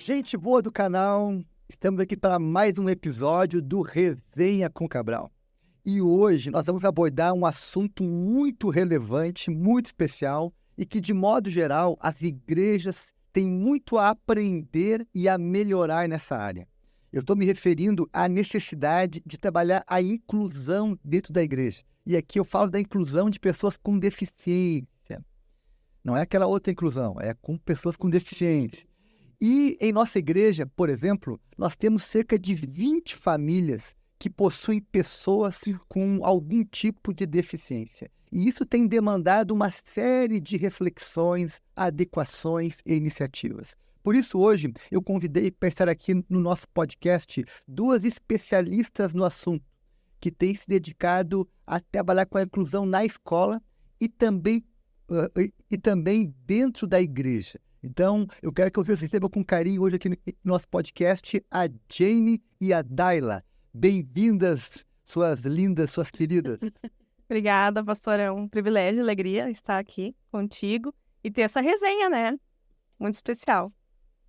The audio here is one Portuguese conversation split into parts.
Gente boa do canal, estamos aqui para mais um episódio do Resenha com Cabral. E hoje nós vamos abordar um assunto muito relevante, muito especial e que, de modo geral, as igrejas têm muito a aprender e a melhorar nessa área. Eu estou me referindo à necessidade de trabalhar a inclusão dentro da igreja. E aqui eu falo da inclusão de pessoas com deficiência. Não é aquela outra inclusão, é com pessoas com deficiência. E em nossa igreja, por exemplo, nós temos cerca de 20 famílias que possuem pessoas com algum tipo de deficiência. E isso tem demandado uma série de reflexões, adequações e iniciativas. Por isso, hoje, eu convidei para estar aqui no nosso podcast duas especialistas no assunto, que têm se dedicado a trabalhar com a inclusão na escola e também dentro da igreja. Então, eu quero que vocês recebam com carinho hoje aqui no nosso podcast a Jane e a Daila. Bem-vindas, suas lindas, suas queridas. Obrigada, pastor. É um privilégio, alegria estar aqui contigo e ter essa resenha, né? Muito especial.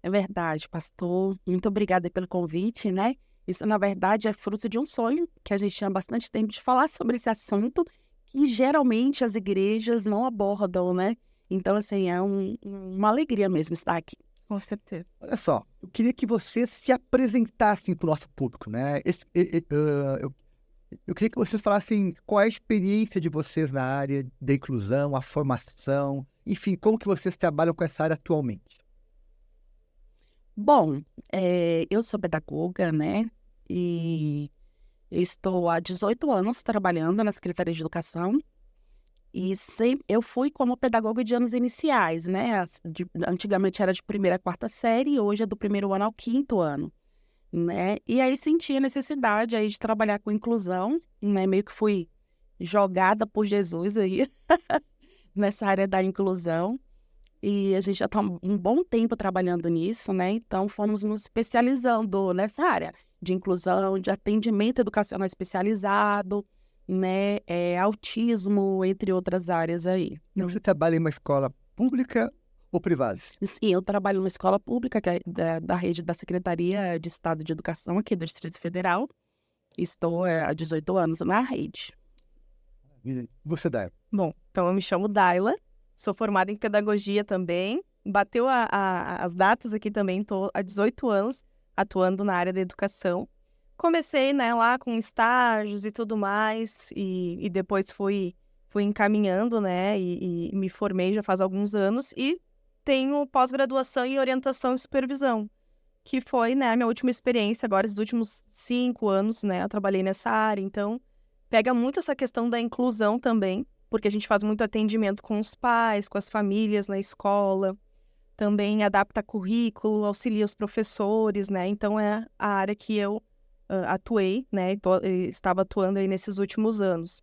É verdade, pastor. Muito obrigada pelo convite, né? Isso, na verdade, é fruto de um sonho que a gente tinha bastante tempo de falar sobre esse assunto que geralmente as igrejas não abordam, né? Então, assim, é uma alegria mesmo estar aqui. Com certeza. Olha só, eu queria que vocês se apresentassem para o nosso público, né? Eu queria que vocês falassem qual é a experiência de vocês na área da inclusão, a formação, enfim, como que vocês trabalham com essa área atualmente. Bom, eu sou pedagoga, né? E eu estou há 18 anos trabalhando na Secretaria de Educação. E eu fui como pedagoga de anos iniciais, né? Antigamente era de primeira a quarta série, hoje é do primeiro ano ao quinto ano, né? E aí senti a necessidade aí de trabalhar com inclusão, né? Meio que fui jogada por Jesus aí nessa área da inclusão. E a gente já está um bom tempo trabalhando nisso, né? Então fomos nos especializando nessa área de inclusão, de atendimento educacional especializado, né, autismo, entre outras áreas aí. Você trabalha em uma escola pública ou privada? Sim, eu trabalho numa escola pública, que é da rede da Secretaria de Estado de Educação aqui do Distrito Federal. Estou há 18 anos na rede. E você, Daila? Bom, então eu me chamo Daila, sou formada em pedagogia também. Bateu as datas aqui também, estou há 18 anos atuando na área da educação. Comecei, né, lá com estágios e tudo mais, e depois fui encaminhando, né, e me formei já faz alguns anos, e tenho pós-graduação em orientação e supervisão, que foi, né, a minha última experiência agora, esses últimos 5 anos, né, eu trabalhei nessa área, então pega muito essa questão da inclusão também, porque a gente faz muito atendimento com os pais, com as famílias na escola, também adapta currículo, auxilia os professores, né, então é a área que eu atuei, né, estava atuando aí nesses últimos anos.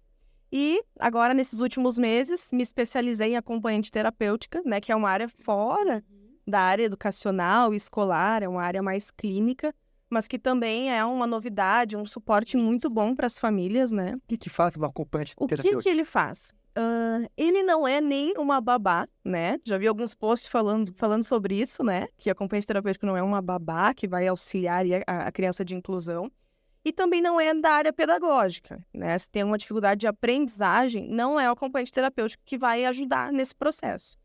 E agora, nesses últimos meses, me especializei em acompanhante terapêutica, né, que é uma área fora da área educacional e escolar, é uma área mais clínica, mas que também é uma novidade, um suporte muito bom para as famílias, né. O que faz um acompanhante terapêutico? O que ele faz? Ele não é nem uma babá, né? Já vi alguns posts falando sobre isso, né? Que acompanhante terapêutico não é uma babá que vai auxiliar a criança de inclusão. E também não é da área pedagógica, né? Se tem uma dificuldade de aprendizagem, não é o acompanhante terapêutico que vai ajudar nesse processo.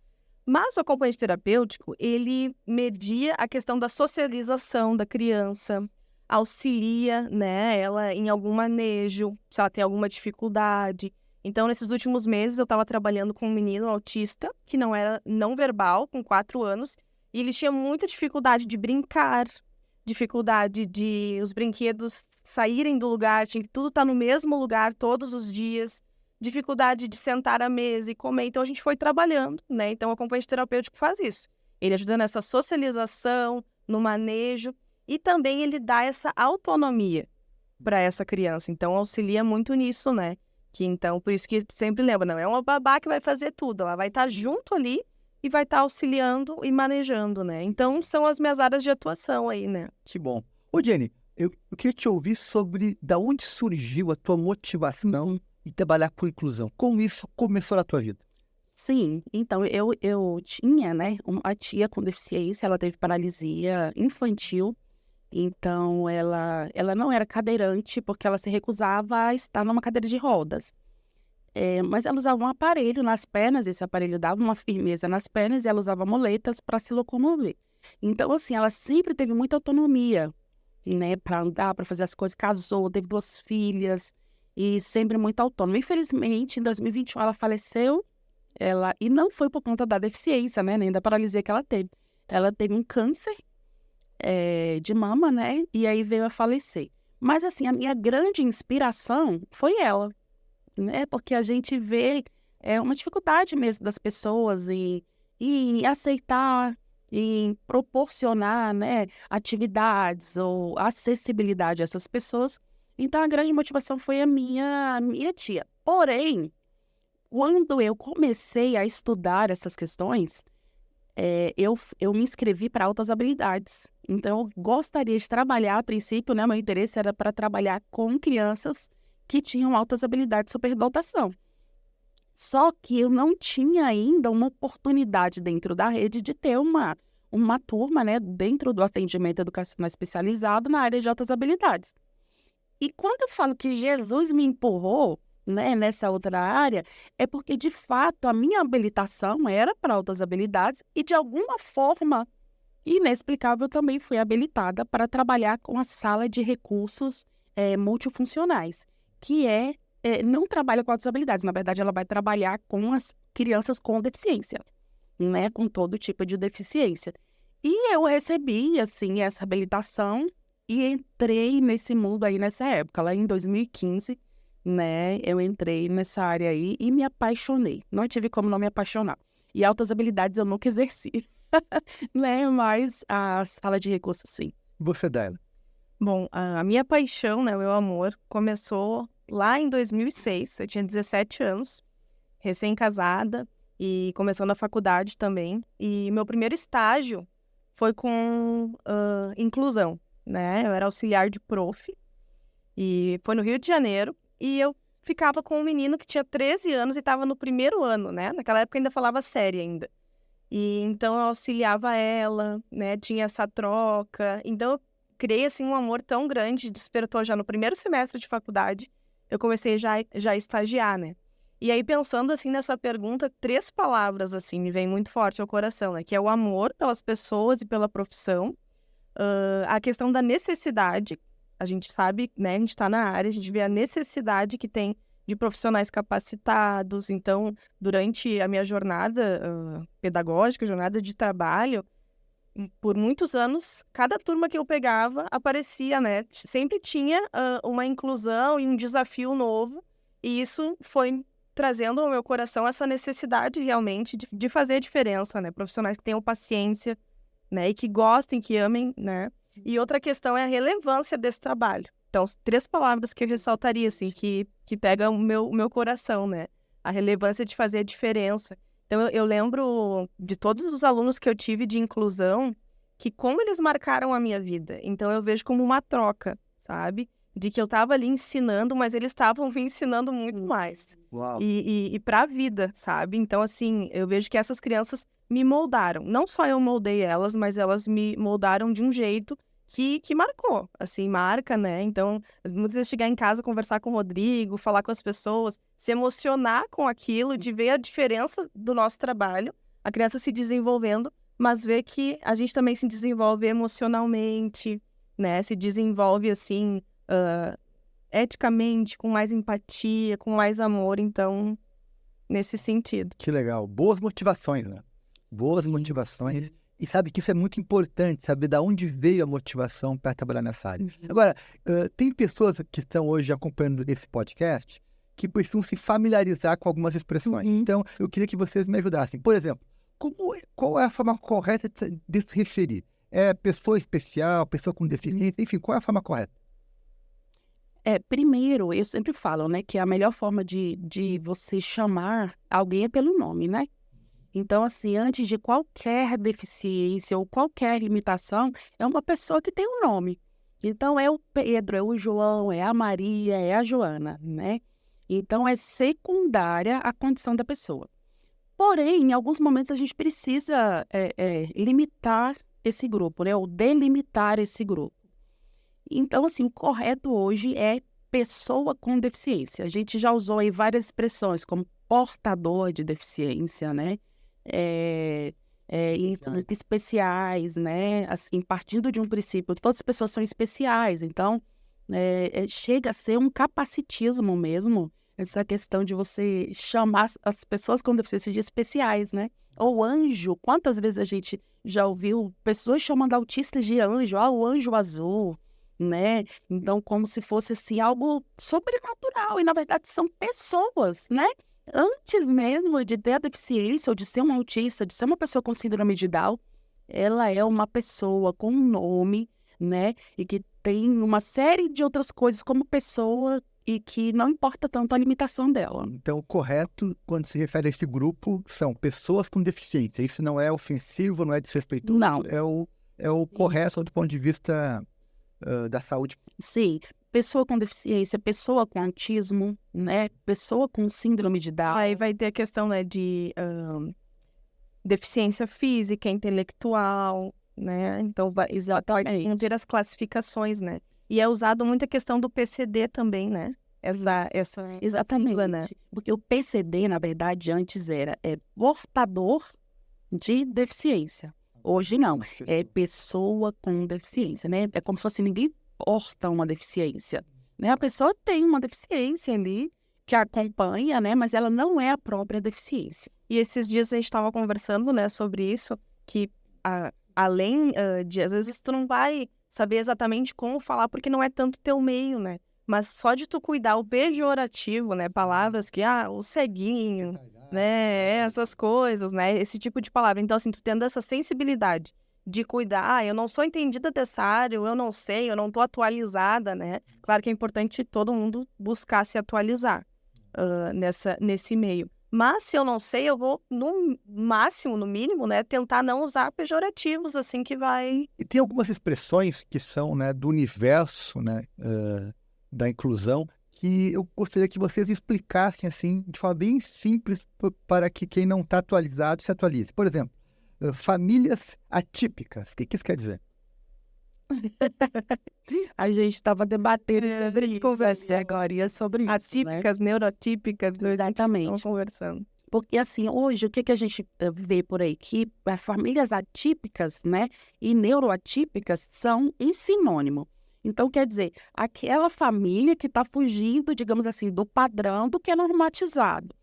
Mas o acompanhante terapêutico, ele media a questão da socialização da criança, auxilia, né, ela em algum manejo, se ela tem alguma dificuldade. Então, nesses últimos meses, eu estava trabalhando com um menino autista, que não era não verbal, com 4 anos, e ele tinha muita dificuldade de brincar, dificuldade de os brinquedos saírem do lugar, tinha que tudo estar no mesmo lugar todos os dias, dificuldade de sentar à mesa e comer. Então, a gente foi trabalhando, né? Então, o acompanhante terapêutico faz isso. Ele ajuda nessa socialização, no manejo, e também ele dá essa autonomia para essa criança. Então, auxilia muito nisso, né? Que então, por isso que sempre lembra, não é uma babá que vai fazer tudo, ela vai estar junto ali e vai estar auxiliando e manejando, né? Então, são as minhas áreas de atuação aí, né? Que bom. Ô, Jenny, eu queria te ouvir sobre da onde surgiu a tua motivação em trabalhar com inclusão. Como isso começou na tua vida? Sim, então eu tinha, né, uma tia com deficiência, ela teve paralisia infantil, então ela não era cadeirante porque ela se recusava a estar numa cadeira de rodas. Mas ela usava um aparelho nas pernas, esse aparelho dava uma firmeza nas pernas e ela usava muletas para se locomover. Então, assim, ela sempre teve muita autonomia, né, para andar, para fazer as coisas, casou, teve 2 filhas e sempre muito autônoma. Infelizmente, em 2021 ela faleceu, e não foi por conta da deficiência, né, nem da paralisia que ela teve. Ela teve um câncer de mama, né, e aí veio a falecer. Mas, assim, a minha grande inspiração foi ela, né? Porque a gente vê uma dificuldade mesmo das pessoas em aceitar, em proporcionar, né, atividades ou acessibilidade a essas pessoas. Então, a grande motivação foi a minha tia. Porém, quando eu comecei a estudar essas questões, eu me inscrevi para altas habilidades. Então, eu gostaria de trabalhar, a princípio, né, meu interesse era para trabalhar com crianças que tinham altas habilidades de superdotação. Só que eu não tinha ainda uma oportunidade dentro da rede de ter uma turma, né, dentro do atendimento educacional especializado na área de altas habilidades. E quando eu falo que Jesus me empurrou, né, nessa outra área, é porque, de fato, a minha habilitação era para altas habilidades e, de alguma forma inexplicável, eu também fui habilitada para trabalhar com a sala de recursos multifuncionais, que não trabalha com altas habilidades, na verdade, ela vai trabalhar com as crianças com deficiência, né, com todo tipo de deficiência. E eu recebi, assim, essa habilitação e entrei nesse mundo aí nessa época, lá em 2015, né, eu entrei nessa área aí e me apaixonei. Não tive como não me apaixonar. E altas habilidades eu nunca exerci, né, mas a sala de recursos, sim. Você, Daila? Bom, a minha paixão, né, o meu amor, começou lá em 2006. Eu tinha 17 anos, recém-casada e começando a faculdade também. E meu primeiro estágio foi com inclusão, né? Eu era auxiliar de prof e foi no Rio de Janeiro. E eu ficava com um menino que tinha 13 anos e estava no primeiro ano, né? Naquela época ainda falava série ainda. E então eu auxiliava ela, né? Tinha essa troca. Então eu criei assim um amor tão grande, despertou já no primeiro semestre de faculdade. Eu comecei já a estagiar, né? E aí pensando assim nessa pergunta, 3 palavras assim me vêm muito forte ao coração, né? Que é o amor pelas pessoas e pela profissão, a questão da necessidade. A gente sabe, né? A gente está na área, a gente vê a necessidade que tem de profissionais capacitados. Então, durante a minha jornada pedagógica, jornada de trabalho, por muitos anos, cada turma que eu pegava aparecia, né? Sempre tinha uma inclusão e um desafio novo. E isso foi trazendo ao meu coração essa necessidade realmente de fazer a diferença, né? Profissionais que tenham paciência, né? E que gostem, que amem, né? E outra questão é a relevância desse trabalho. Então, 3 palavras que eu ressaltaria, assim, que pegam o meu coração, né? A relevância de fazer a diferença. Então, eu lembro de todos os alunos que eu tive de inclusão, que como eles marcaram a minha vida. Então, eu vejo como uma troca, sabe? De que eu estava ali ensinando, mas eles estavam me ensinando muito mais. Uau. E para a vida, sabe? Então, assim, eu vejo que essas crianças me moldaram. Não só eu moldei elas, mas elas me moldaram de um jeito que marcou, assim, marca, né? Então, muitas vezes chegar em casa, conversar com o Rodrigo, falar com as pessoas, se emocionar com aquilo, de ver a diferença do nosso trabalho, a criança se desenvolvendo, mas ver que a gente também se desenvolve emocionalmente, né? Se desenvolve, assim, eticamente, com mais empatia, com mais amor, então, nesse sentido. Que legal. Boas motivações, né? Boas motivações. E sabe que isso é muito importante, saber de onde veio a motivação para trabalhar nessa área. Agora, tem pessoas que estão hoje acompanhando esse podcast que precisam se familiarizar com algumas expressões. Então, eu queria que vocês me ajudassem. Por exemplo, qual é a forma correta de se referir? É pessoa especial, pessoa com deficiência, enfim, qual é a forma correta? Primeiro, eu sempre falo, né, que a melhor forma de você chamar alguém é pelo nome, né? Então, assim, antes de qualquer deficiência ou qualquer limitação, é uma pessoa que tem um nome. Então, é o Pedro, é o João, é a Maria, é a Joana, né? Então, é secundária a condição da pessoa. Porém, em alguns momentos a gente precisa limitar esse grupo, né? Ou delimitar esse grupo. Então, assim, o correto hoje é pessoa com deficiência. A gente já usou aí várias expressões, como portador de deficiência, né? Especiais, né? Assim, partindo de um princípio, todas as pessoas são especiais. Então, chega a ser um capacitismo mesmo, essa questão de você chamar as pessoas com deficiência de especiais, né? Ou anjo. Quantas vezes a gente já ouviu pessoas chamando autistas de anjo, o anjo azul, né? Então, como se fosse assim, algo sobrenatural. E, na verdade, são pessoas, né? Antes mesmo de ter a deficiência, ou de ser um autista, de ser uma pessoa com síndrome de Down, ela é uma pessoa com um nome, né? E que tem uma série de outras coisas como pessoa e que não importa tanto a limitação dela. Então, o correto, quando se refere a esse grupo, são pessoas com deficiência. Isso não é ofensivo, não é desrespeitoso. Não. É o correto do ponto de vista da saúde. Sim. Pessoa com deficiência, pessoa com autismo, né? Pessoa com síndrome de Down. Aí vai ter a questão, né, de deficiência física, intelectual, né? Então, vão ter as classificações, né? E é usado muito a questão do PCD também, né? Exatamente. Sigla, né? Porque o PCD, na verdade, antes era portador de deficiência. Hoje não, é pessoa com deficiência, né? É como se fosse ninguém porta uma deficiência, né? A pessoa tem uma deficiência ali que a acompanha, né? Mas ela não é a própria deficiência. E esses dias a gente estava conversando, né, sobre isso, que além de, às vezes, tu não vai saber exatamente como falar, porque não é tanto teu meio, né? Mas só de tu cuidar o pejorativo, né? Palavras que, o ceguinho, né? Essas coisas, né? Esse tipo de palavra. Então, assim, tu tendo essa sensibilidade de cuidar, eu não sou entendida dessa área, eu não sei, eu não tô atualizada, né? Claro que é importante todo mundo buscar se atualizar nesse meio. Mas se eu não sei, eu vou, no máximo, no mínimo, né, tentar não usar pejorativos, assim, que vai... E tem algumas expressões que são, né, do universo, né, da inclusão, que eu gostaria que vocês explicassem, assim, de forma bem simples, para que quem não está atualizado se atualize. Por exemplo, famílias atípicas. O que isso quer dizer? A gente estava debatendo sobre isso, conversa agora sobre isso, atípicas, né? Neurotípicas, exatamente. Estamos conversando. Porque, assim, hoje, o que a gente vê por aí? Que famílias atípicas, né, e neuroatípicas são em sinônimo. Então, quer dizer, aquela família que está fugindo, digamos assim, do padrão do que é normatizado.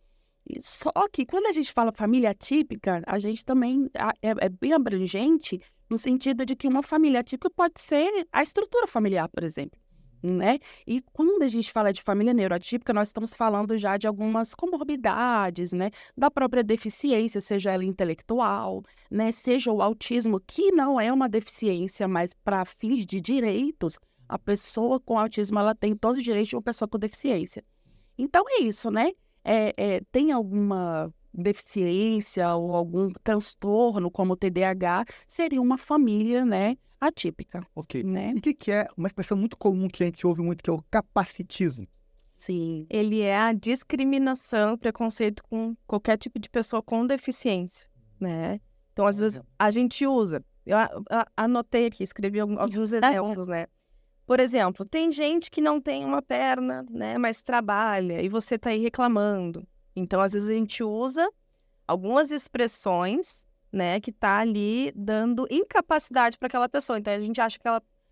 Só que, quando a gente fala família atípica, a gente também é bem abrangente no sentido de que uma família atípica pode ser a estrutura familiar, por exemplo, né? E quando a gente fala de família neuroatípica, nós estamos falando já de algumas comorbidades, né? Da própria deficiência, seja ela intelectual, né? Seja o autismo, que não é uma deficiência, mas para fins de direitos, a pessoa com autismo, ela tem todos os direitos de uma pessoa com deficiência. Então, é isso, né? Tem alguma deficiência ou algum transtorno, como o TDAH, seria uma família, né, atípica. Ok. Né? E o que é uma expressão muito comum que a gente ouve muito, que é o capacitismo? Sim. Ele é a discriminação, preconceito com qualquer tipo de pessoa com deficiência, né? Então, às vezes, a gente usa... Eu anotei aqui, escrevi alguns exemplos, né? Por exemplo, tem gente que não tem uma perna, né, mas trabalha, e você tá aí reclamando. Então, às vezes, a gente usa algumas expressões, né, que tá ali dando incapacidade para aquela pessoa. Então, a gente acha que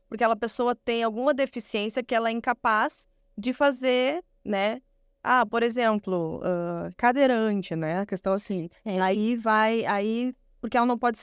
porque aquela pessoa tem alguma deficiência que ela é incapaz de fazer, né? Por exemplo, cadeirante, né? A questão assim. Aí, porque ela não pode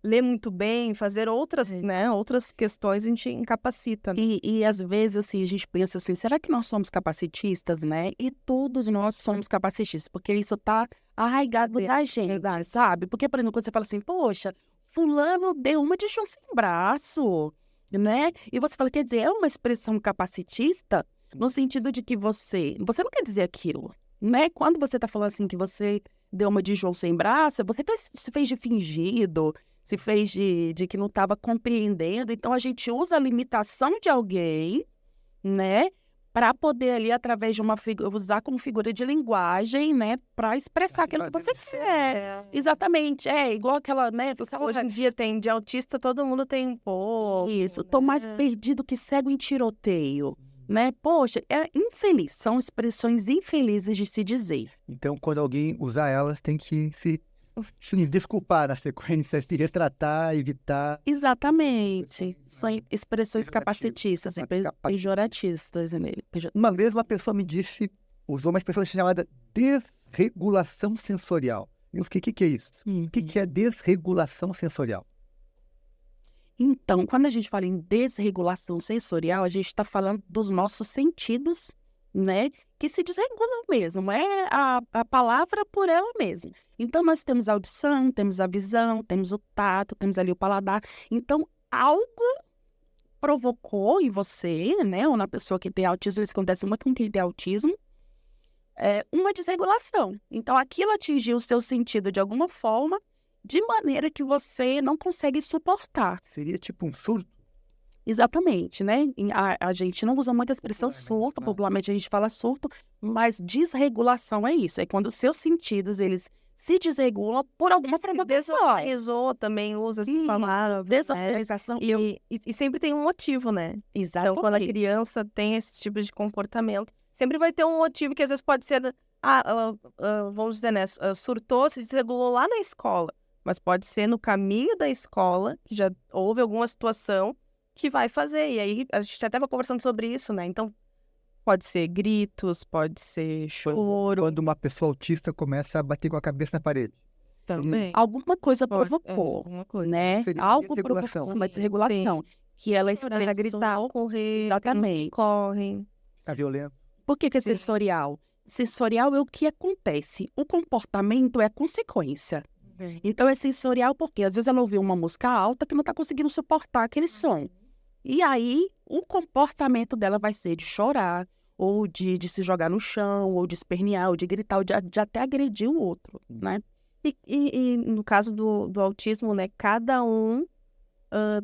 ler muito bem, fazer outras, né, outras questões, a gente incapacita. Né? E às vezes, assim, a gente pensa assim, será que nós somos capacitistas, né? E todos nós somos capacitistas, porque isso tá arraigado na gente, sabe? Porque, por exemplo, quando você fala assim, poxa, fulano deu uma de chão sem braço, né? E você fala, quer dizer, é uma expressão capacitista no sentido de que você não quer dizer aquilo, né? Quando você tá falando assim que você deu uma de João sem braço, você se fez de fingido, se fez de que não estava compreendendo. Então, a gente usa a limitação de alguém, né, para poder ali, através de uma figura, usar como figura de linguagem, né, para expressar aquilo que você quer. Exatamente, igual aquela, né, Hoje em dia tem de autista, todo mundo tem um pouco. Isso, tô mais perdido que cego em tiroteio, né? Poxa, é infeliz, são expressões infelizes de se dizer. Então, quando alguém usar elas, tem que se desculpar na sequência, se retratar, evitar. Exatamente, são expressões Pejorativas, capacitistas, pejoratistas nele. Uma vez uma pessoa me disse, usou uma expressão chamada desregulação sensorial. Eu fiquei, o que é isso? O que é desregulação sensorial? Então, quando a gente fala em desregulação sensorial, a gente está falando dos nossos sentidos, né? Que se desregulam mesmo, é a palavra por ela mesma. Então, nós temos a audição, temos a visão, temos o tato, temos ali o paladar. Então, algo provocou em você, né? Ou na pessoa que tem autismo, isso acontece muito com quem tem autismo, uma desregulação. Então, aquilo atingiu o seu sentido de alguma forma, de maneira que você não consegue suportar. Seria tipo um surto? Exatamente, né? A gente não usa muito a expressão surto, popularmente a gente fala surto, mas desregulação é isso. É quando os seus sentidos, eles se desregulam por alguma provocação. Desorganizou, também usa essa palavra. Desorganização. E sempre tem um motivo, né? Exatamente. Então, quando a criança tem esse tipo de comportamento, sempre vai ter um motivo que às vezes pode ser, vamos dizer, né? Surtou, se desregulou lá na escola. Mas pode ser no caminho da escola, que já houve alguma situação que vai fazer. E aí, a gente até vai conversando sobre isso, né? Então, pode ser gritos, pode ser choro. Quando uma pessoa autista começa a bater com a cabeça na parede. Também. Alguma coisa provocou, alguma coisa. né? Seria Algo desregulação. provocou uma desregulação. Que ela Chorar, expressou... gritar, correr, Exatamente. correm. Ficar violento. Por que é Sim. sensorial? Sensorial é o que acontece. O comportamento é a consequência. Então, é sensorial porque, às vezes, ela ouviu uma música alta que não está conseguindo suportar aquele som. E aí, o comportamento dela vai ser de chorar, ou de se jogar no chão, ou de espernear, ou de gritar, ou de até agredir o outro, né? E no caso do autismo, né? Cada um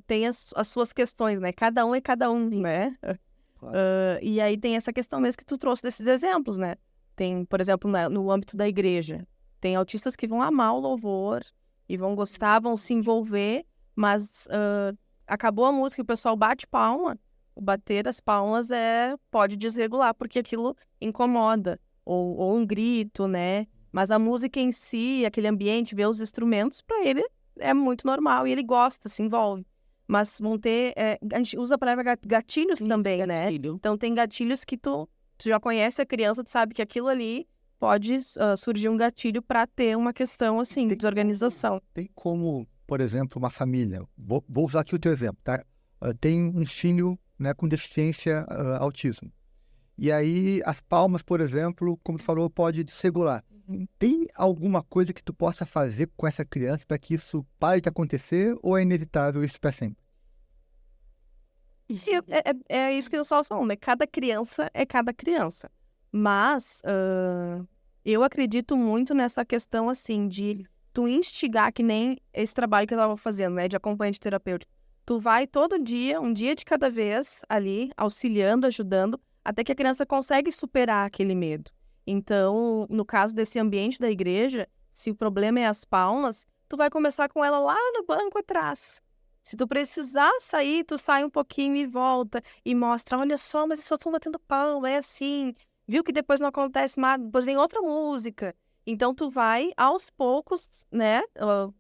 tem as suas questões, né? Cada um é cada um, né? Claro. E aí tem essa questão mesmo que tu trouxe desses exemplos, né? Tem, por exemplo, no âmbito da igreja, tem autistas que vão amar o louvor e vão gostar, vão se envolver, mas acabou a música e o pessoal bate palma, o bater as palmas pode desregular, porque aquilo incomoda, ou um grito, né? Mas a música em si, aquele ambiente, ver os instrumentos, para ele é muito normal e ele gosta, se envolve. Mas vão ter, a gente usa a palavra gatilhos também, né? Então tem gatilhos que tu já conhece a criança, tu sabe que aquilo ali pode surgir um gatilho para ter uma questão, assim, de desorganização. Tem como, por exemplo, uma família, vou usar aqui o teu exemplo, tá? Tem um filho, né, com deficiência autismo. E aí as palmas, por exemplo, como tu falou, pode desregular. Tem alguma coisa que tu possa fazer com essa criança para que isso pare de acontecer ou é inevitável isso para sempre? É isso que eu estava falando, né? Cada criança é cada criança. Mas eu acredito muito nessa questão, assim, de tu instigar, que nem esse trabalho que eu estava fazendo, né? De acompanhante terapêutico. Tu vai todo dia, um dia de cada vez, ali, auxiliando, ajudando, até que a criança consegue superar aquele medo. Então, no caso desse ambiente da igreja, se o problema é as palmas, tu vai começar com ela lá no banco atrás. Se tu precisar sair, tu sai um pouquinho e volta e mostra, olha só, mas eles só estão batendo palma, é assim. Viu que depois não acontece mais, depois vem outra música. Então, tu vai, aos poucos, né,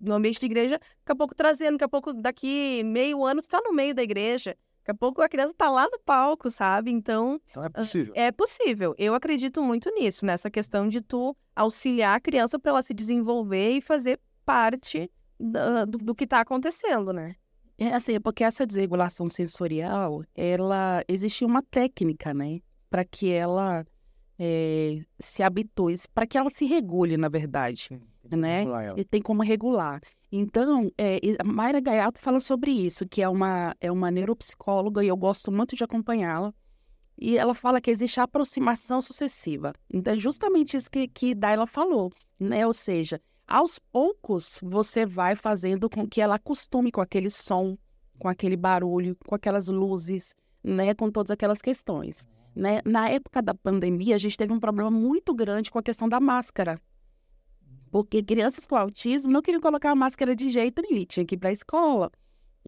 no ambiente de igreja, daqui a pouco trazendo, daqui a pouco, daqui meio ano, tu tá no meio da igreja. Daqui a pouco a criança tá lá no palco, sabe? Então é possível. É possível. Eu acredito muito nisso, nessa questão de tu auxiliar a criança para ela se desenvolver e fazer parte do que tá acontecendo, né? É assim, porque essa desregulação sensorial, existe uma técnica, né? Para que ela se habitue, para que ela se regule, na verdade. Né? E tem como regular. Então, a Mayra Gaiato fala sobre isso, que é uma neuropsicóloga e eu gosto muito de acompanhá-la. E ela fala que existe a aproximação sucessiva. Então, é justamente isso que Daila falou, né? Ou seja, aos poucos você vai fazendo com que ela acostume com aquele som, com aquele barulho, com aquelas luzes, né? Com todas aquelas questões. né? Na época da pandemia, a gente teve um problema muito grande com a questão da máscara. Porque crianças com autismo não queriam colocar a máscara de jeito nenhum, tinha que ir para a escola,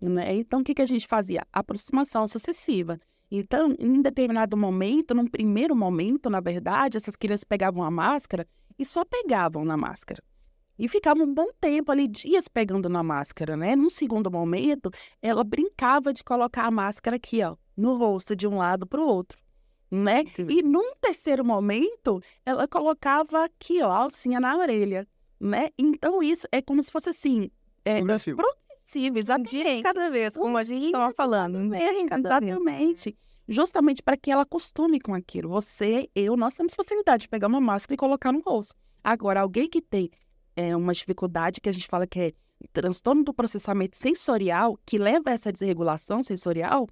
né? Então, o que a gente fazia? Aproximação sucessiva. Então, em determinado momento, num primeiro momento, na verdade, essas crianças pegavam a máscara e só pegavam na máscara. E ficavam um bom tempo ali, dias pegando na máscara, né? Num segundo momento, ela brincava de colocar a máscara aqui, ó, no rosto, de um lado para o outro, né? E num terceiro momento, ela colocava aqui, ó, a alcinha na orelha, né? Então, isso é como se fosse assim, progressivo, Um exatamente. dia de cada vez, como a gente estava falando. Um dia de cada vez. Exatamente. Justamente para que ela acostume com aquilo. Você, nós temos facilidade de pegar uma máscara e colocar no rosto. Agora, alguém que tem uma dificuldade que a gente fala que é transtorno do processamento sensorial, que leva a essa desregulação sensorial,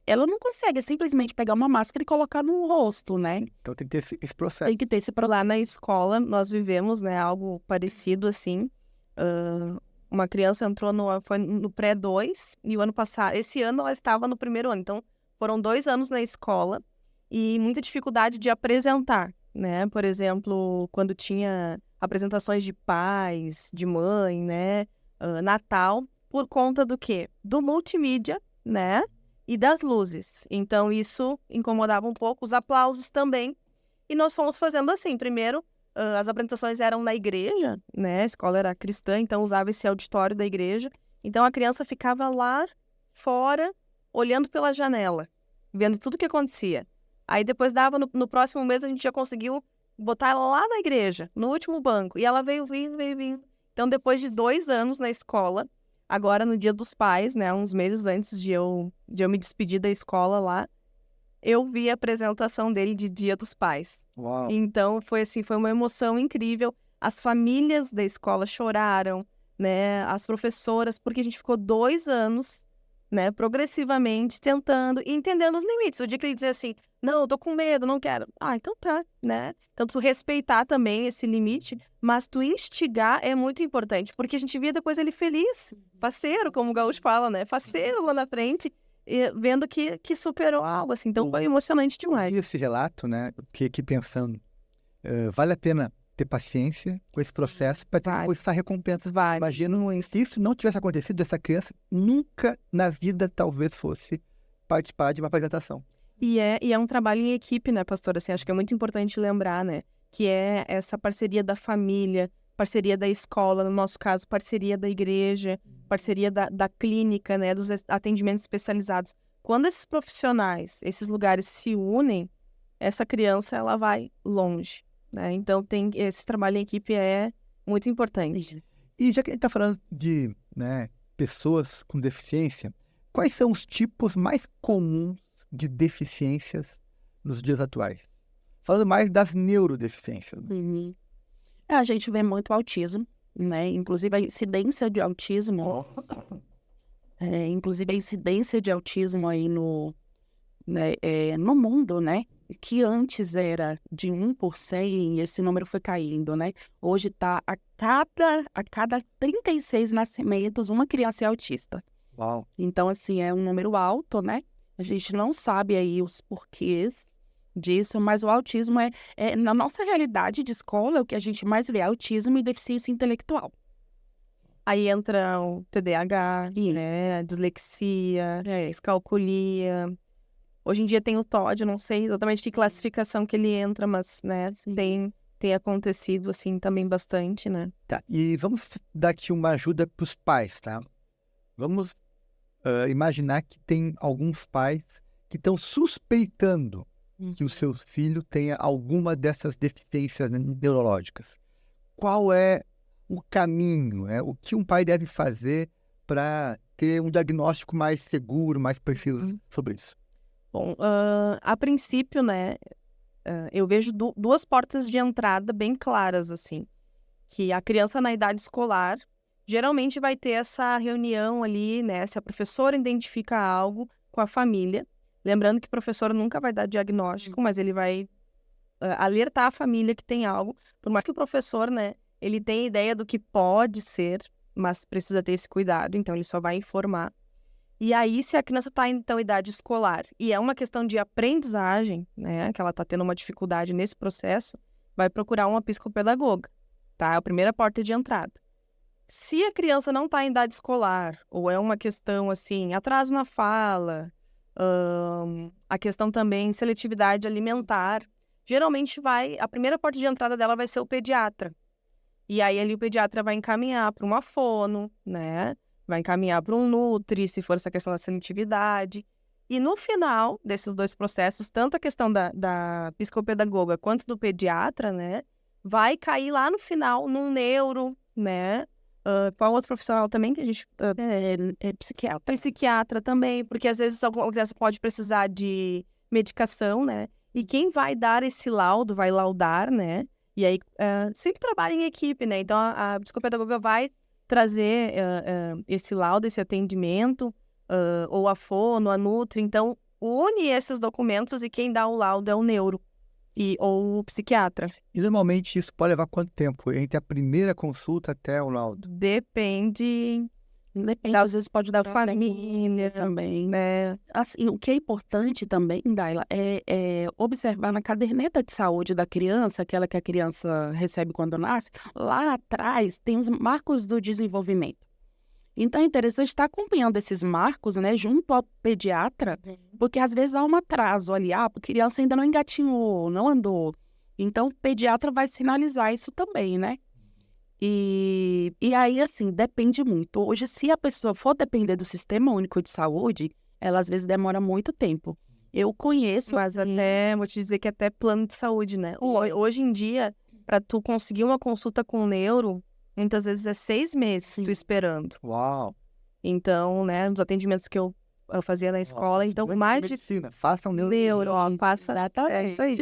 ela não consegue simplesmente pegar uma máscara e colocar no rosto, né? Então tem que ter esse processo. Tem que ter esse processo. Lá na escola, nós vivemos, né, algo parecido assim. Uma criança foi no pré-2 e esse ano ela estava no primeiro ano. Então, foram 2 anos na escola e muita dificuldade de apresentar, né? Por exemplo, quando tinha apresentações de pais, de mãe, né? Natal, por conta do quê? Do multimídia, né? E das luzes. Então, isso incomodava um pouco, os aplausos também. E nós fomos fazendo assim, primeiro, as apresentações eram na igreja, né? A escola era cristã, então usava esse auditório da igreja. Então, a criança ficava lá fora, olhando pela janela, vendo tudo o que acontecia. Aí, depois dava, no próximo mês, a gente já conseguiu botar ela lá na igreja, no último banco. E ela veio vindo. Então, depois de 2 anos na escola, agora no Dia dos Pais, né? Uns meses antes de eu me despedir da escola lá, eu vi a apresentação dele de Dia dos Pais. Uau. Então, foi uma emoção incrível. As famílias da escola choraram, né? As professoras, porque a gente ficou 2 anos, né? Progressivamente tentando e entendendo os limites. O dia que ele dizia assim, não, eu tô com medo, não quero. Ah, então tá, né? Então, tu respeitar também esse limite, mas tu instigar é muito importante, porque a gente via depois ele feliz, faceiro, como o Gaúcho fala, né? Faceiro lá na frente, vendo que superou algo, assim. Então, foi emocionante demais. E esse relato, né? Eu fiquei aqui pensando, vale a pena ter paciência com esse processo para ter depois essa recompensa. Imagina se isso não tivesse acontecido, essa criança nunca na vida talvez fosse participar de uma apresentação. E é um trabalho em equipe, né, pastora? Assim, acho que é muito importante lembrar, né? Que é essa parceria da família, parceria da escola, no nosso caso, parceria da igreja, parceria da clínica, né? Dos atendimentos especializados. Quando esses profissionais, esses lugares se unem, essa criança, ela vai longe, né? Então, esse trabalho em equipe é muito importante. E já que a gente está falando de, né, pessoas com deficiência, quais são os tipos mais comuns de deficiências nos dias atuais? Falando mais das neurodeficiências. Uhum. A gente vê muito autismo, né? Inclusive a incidência de autismo, aí no mundo, né? Que antes era de 1 por 100, e esse número foi caindo, né? Hoje está a cada 36 nascimentos, uma criança é autista. Uau. Então, assim, é um número alto, né? A gente não sabe aí os porquês disso, mas o autismo na nossa realidade de escola, o que a gente mais vê é autismo e deficiência intelectual. Aí entra o TDAH, né? A dislexia, descalculia. Hoje em dia tem o TOD, eu não sei exatamente que classificação que ele entra, mas, né, tem acontecido, assim, também bastante, né? Tá, e vamos dar aqui uma ajuda para os pais, tá? Vamos imaginar que tem alguns pais que estão suspeitando que o seu filho tenha alguma dessas deficiências neurológicas. Qual é o caminho, o que um pai deve fazer para ter um diagnóstico mais seguro, mais preciso sobre isso? Bom, a princípio, né, eu vejo 2 portas de entrada bem claras, assim, que a criança na idade escolar geralmente vai ter essa reunião ali, né, se a professora identifica algo com a família, lembrando que o professor nunca vai dar diagnóstico, mas ele vai alertar a família que tem algo, por mais que o professor, né, ele tenha ideia do que pode ser, mas precisa ter esse cuidado, então ele só vai informar. E aí, se a criança está em então idade escolar e é uma questão de aprendizagem, né, que ela está tendo uma dificuldade nesse processo, vai procurar uma psicopedagoga, tá? É a primeira porta de entrada. Se a criança não está em idade escolar, ou é uma questão, assim, atraso na fala, a questão também seletividade alimentar, geralmente a primeira porta de entrada dela vai ser o pediatra. E aí ali o pediatra vai encaminhar para uma fono, né? Vai encaminhar para um nutri, se for essa questão da seletividade. E no final desses dois processos, tanto a questão da psicopedagoga quanto do pediatra, né? Vai cair lá no final num neuro, né? Qual outro profissional também que a gente... Psiquiatra. Psiquiatra também, porque às vezes alguma criança pode precisar de medicação, né? E quem vai dar esse laudo, vai laudar, né? E aí, sempre trabalha em equipe, né? Então, a psicopedagoga vai trazer esse laudo, esse atendimento, ou a fono, a nutri. Então, une esses documentos e quem dá o laudo é o neuro ou o psiquiatra. E normalmente isso pode levar quanto tempo? Entre a primeira consulta até o laudo? Depende, Às vezes pode dar família também. né? Assim, o que é importante também, Daila, é observar na caderneta de saúde da criança, aquela que a criança recebe quando nasce, lá atrás tem os marcos do desenvolvimento. Então é interessante estar acompanhando esses marcos, né, junto ao pediatra, porque às vezes há um atraso ali, a criança ainda não engatinhou, não andou. Então o pediatra vai sinalizar isso também, né? E aí, assim, depende muito. Hoje, se a pessoa for depender do Sistema Único de Saúde, ela às vezes demora muito tempo. Eu conheço... Mas assim, vou te dizer que até plano de saúde, né? Hoje em dia, para tu conseguir uma consulta com o neuro, muitas vezes é 6 meses tu esperando. Uau! Então, né, nos atendimentos que eu fazia na escola, então Estudantes mais de de medicina, façam neuro, passa... Exatamente. É isso aí.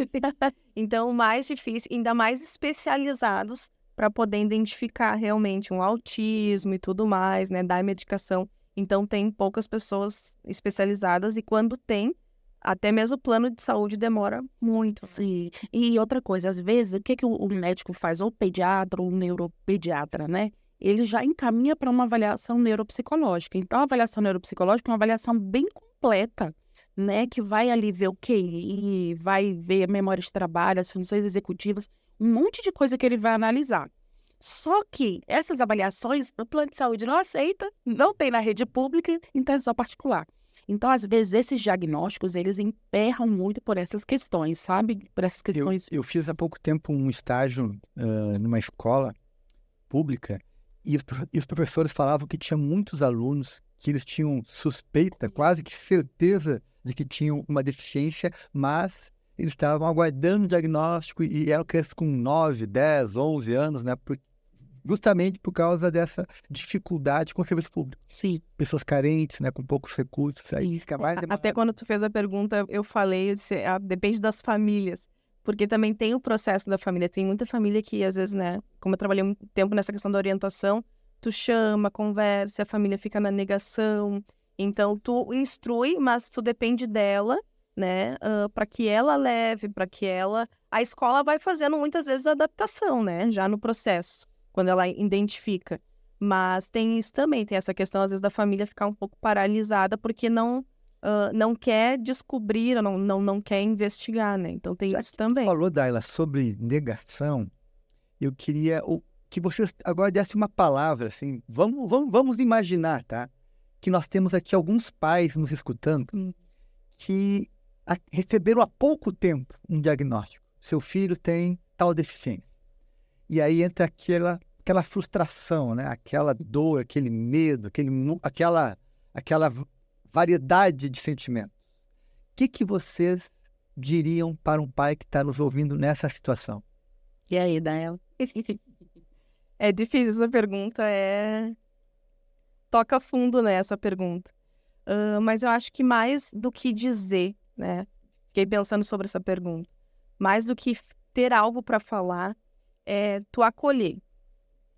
Então, mais difícil, ainda mais especializados para poder identificar realmente um autismo e tudo mais, né, dar medicação. Então, tem poucas pessoas especializadas e quando tem, até mesmo o plano de saúde demora muito. Sim. E outra coisa, às vezes, o que o médico faz? Ou o pediatra ou o neuropediatra, né? Ele já encaminha para uma avaliação neuropsicológica. Então, a avaliação neuropsicológica é uma avaliação bem completa, né? Que vai ali ver o QI, vai ver a memória de trabalho, as funções executivas, um monte de coisa que ele vai analisar. Só que essas avaliações o plano de saúde não aceita, não tem na rede pública, então é só particular. Então, às vezes, esses diagnósticos, eles emperram muito por essas questões, sabe? Por essas questões... Eu fiz há pouco tempo um estágio numa escola pública e os professores falavam que tinha muitos alunos que eles tinham suspeita, quase que certeza de que tinham uma deficiência, mas eles estavam aguardando o diagnóstico e eram crianças com 9, 10, 11 anos, né? Justamente por causa dessa dificuldade com o serviço público. Sim. Pessoas carentes, né, com poucos recursos, aí fica mais demorado. Até quando tu fez a pergunta, eu disse, depende das famílias, porque também tem o processo da família. Tem muita família que, às vezes, né, como eu trabalhei muito tempo nessa questão da orientação, tu chama, conversa, a família fica na negação. Então, tu instrui, mas tu depende dela, né, para que ela leve, para que ela... A escola vai fazendo, muitas vezes, a adaptação, né, já no processo, quando ela identifica. Mas tem isso também, tem essa questão, às vezes, da família ficar um pouco paralisada porque não quer descobrir, não quer investigar, né? Então tem Já isso que também. tu falou, Daila, sobre negação, eu queria que você agora desse uma palavra, assim, vamos imaginar, tá? Que nós temos aqui alguns pais nos escutando que receberam há pouco tempo um diagnóstico. Seu filho tem tal deficiência. E aí entra aquela frustração, né? Aquela dor, aquele medo, aquela variedade de sentimentos. O que vocês diriam para um pai que está nos ouvindo nessa situação? E aí, Daela? É difícil essa pergunta, toca fundo nessa pergunta. Mas eu acho que mais do que dizer, né? Fiquei pensando sobre essa pergunta. Mais do que ter algo para falar, é tu acolher,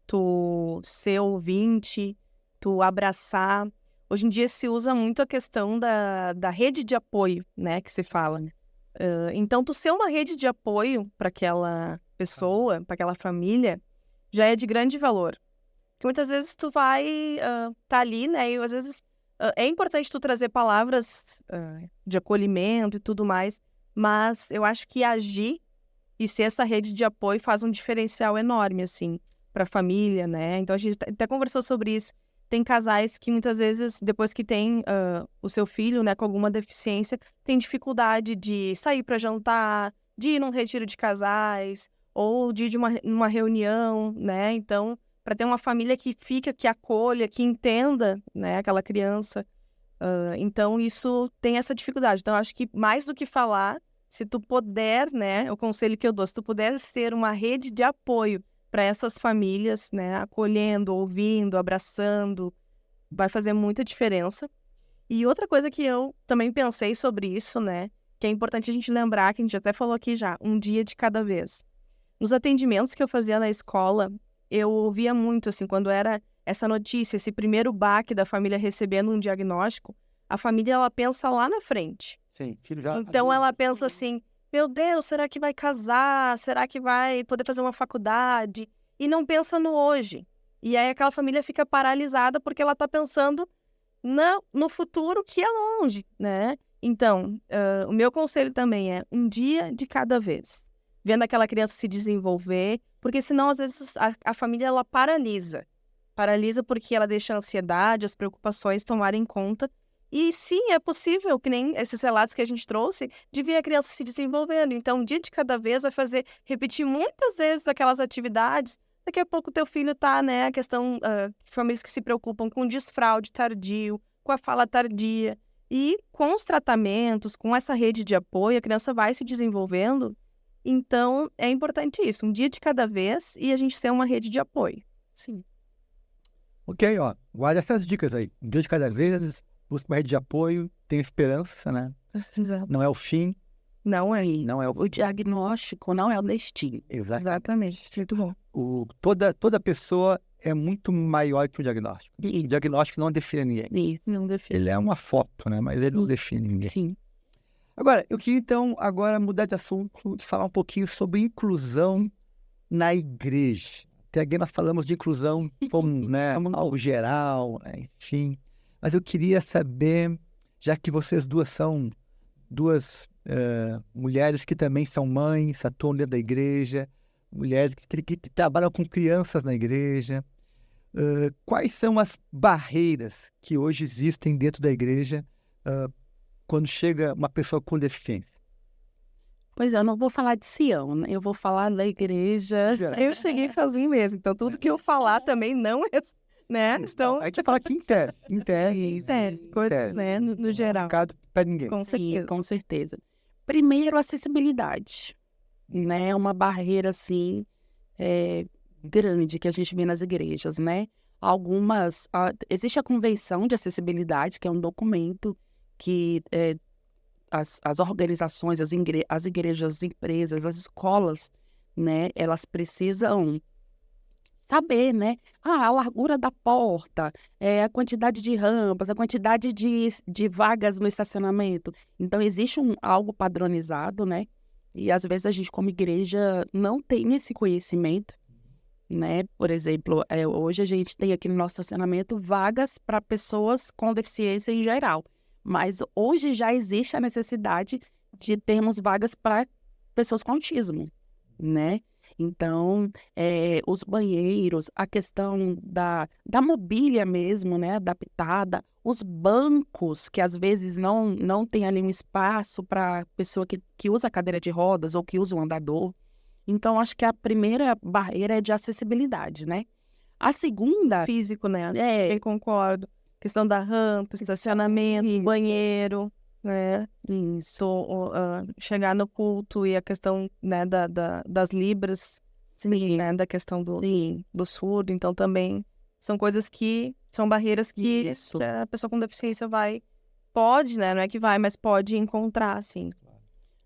tu ser ouvinte, tu abraçar. Hoje em dia se usa muito a questão da rede de apoio, né, que se fala. Então, tu ser uma rede de apoio para aquela pessoa, para aquela família, já é de grande valor. Porque muitas vezes tu vai tá ali, né, e às vezes é importante tu trazer palavras de acolhimento e tudo mais, mas eu acho que agir e ser essa rede de apoio faz um diferencial enorme, assim, para a família, né? Então, a gente até conversou sobre isso. Tem casais que, muitas vezes, depois que tem o seu filho, né, com alguma deficiência, tem dificuldade de sair para jantar, de ir num retiro de casais, ou de ir numa reunião, né? Então, para ter uma família que fica, que acolha, que entenda, né, aquela criança. Então, isso tem essa dificuldade. Então, acho que mais do que falar, se tu puder, né, o conselho que eu dou, se tu puder ser uma rede de apoio para essas famílias, né, acolhendo, ouvindo, abraçando, vai fazer muita diferença. E outra coisa que eu também pensei sobre isso, né, que é importante a gente lembrar, que a gente até falou aqui já, um dia de cada vez. Nos atendimentos que eu fazia na escola, eu ouvia muito, assim, quando era essa notícia, esse primeiro baque da família recebendo um diagnóstico, a família, ela pensa lá na frente. Sim, filho já... Então, ela pensa assim, meu Deus, será que vai casar? Será que vai poder fazer uma faculdade? E não pensa no hoje. E aí, aquela família fica paralisada porque ela está pensando no futuro que é longe, né? Então, o meu conselho também é um dia de cada vez. Vendo aquela criança se desenvolver, porque senão, às vezes, a família, ela paralisa. Paralisa porque ela deixa a ansiedade, as preocupações tomarem conta. E sim, é possível, que nem esses relatos que a gente trouxe, de ver a criança se desenvolvendo. Então, um dia de cada vez vai fazer, repetir muitas vezes aquelas atividades. Daqui a pouco teu filho tá, né, a questão, famílias que se preocupam com desfraude tardio, com a fala tardia. E com os tratamentos, com essa rede de apoio, a criança vai se desenvolvendo. Então, é importante isso, um dia de cada vez e a gente ter uma rede de apoio. Sim. Ok, ó, guarda essas dicas aí. Um dia de cada vez, busca uma rede de apoio, tem esperança, né? Exato. Não é o fim. Não é isso. Não é o diagnóstico não é o destino. Exatamente. Muito bom. Toda pessoa é muito maior que o diagnóstico. Isso. O diagnóstico não define ninguém. Isso. Não define. Ele é uma foto, né? Mas ele não define ninguém. Sim. Agora, eu queria então mudar de assunto e falar um pouquinho sobre inclusão na igreja. Até aqui nós falamos de inclusão como, né, algo geral, né, enfim. Mas eu queria saber, já que vocês duas são duas mulheres que também são mães, atuam dentro da igreja, mulheres que trabalham com crianças na igreja, quais são as barreiras que hoje existem dentro da igreja quando chega uma pessoa com deficiência? Pois é, eu não vou falar de Sião, né? Eu vou falar da igreja. Eu cheguei faz um mês, então tudo que eu falar também não é, né? Então, A gente fala aqui em tese, coisas, né, no geral. Para ninguém. Com certeza. Sim, com certeza. Primeiro, acessibilidade, né? É uma barreira, assim, grande que a gente vê nas igrejas, né? Existe a Convenção de Acessibilidade, que é um documento que as organizações, as igrejas, as empresas, as escolas, né? Elas precisam saber, né? A largura da porta, a quantidade de rampas, a quantidade de vagas no estacionamento. Então, existe algo padronizado, né? E, às vezes, a gente, como igreja, não tem esse conhecimento, né? Por exemplo, hoje a gente tem aqui no nosso estacionamento vagas para pessoas com deficiência em geral. Mas hoje já existe a necessidade de termos vagas para pessoas com autismo, né? Então, os banheiros, a questão da mobília mesmo, né, adaptada, os bancos, que às vezes não tem ali um espaço para pessoa que usa cadeira de rodas ou que usa um andador. Então, acho que a primeira barreira é de acessibilidade, né? A segunda... Físico, né? Eu concordo. Questão da rampa, estacionamento, banheiro, né? Isso. Chegar no culto e a questão, né, das libras, Sim. né, da questão do surdo. Então, também são coisas que são barreiras que a pessoa com deficiência pode, né? Não é que vai, mas pode encontrar, assim.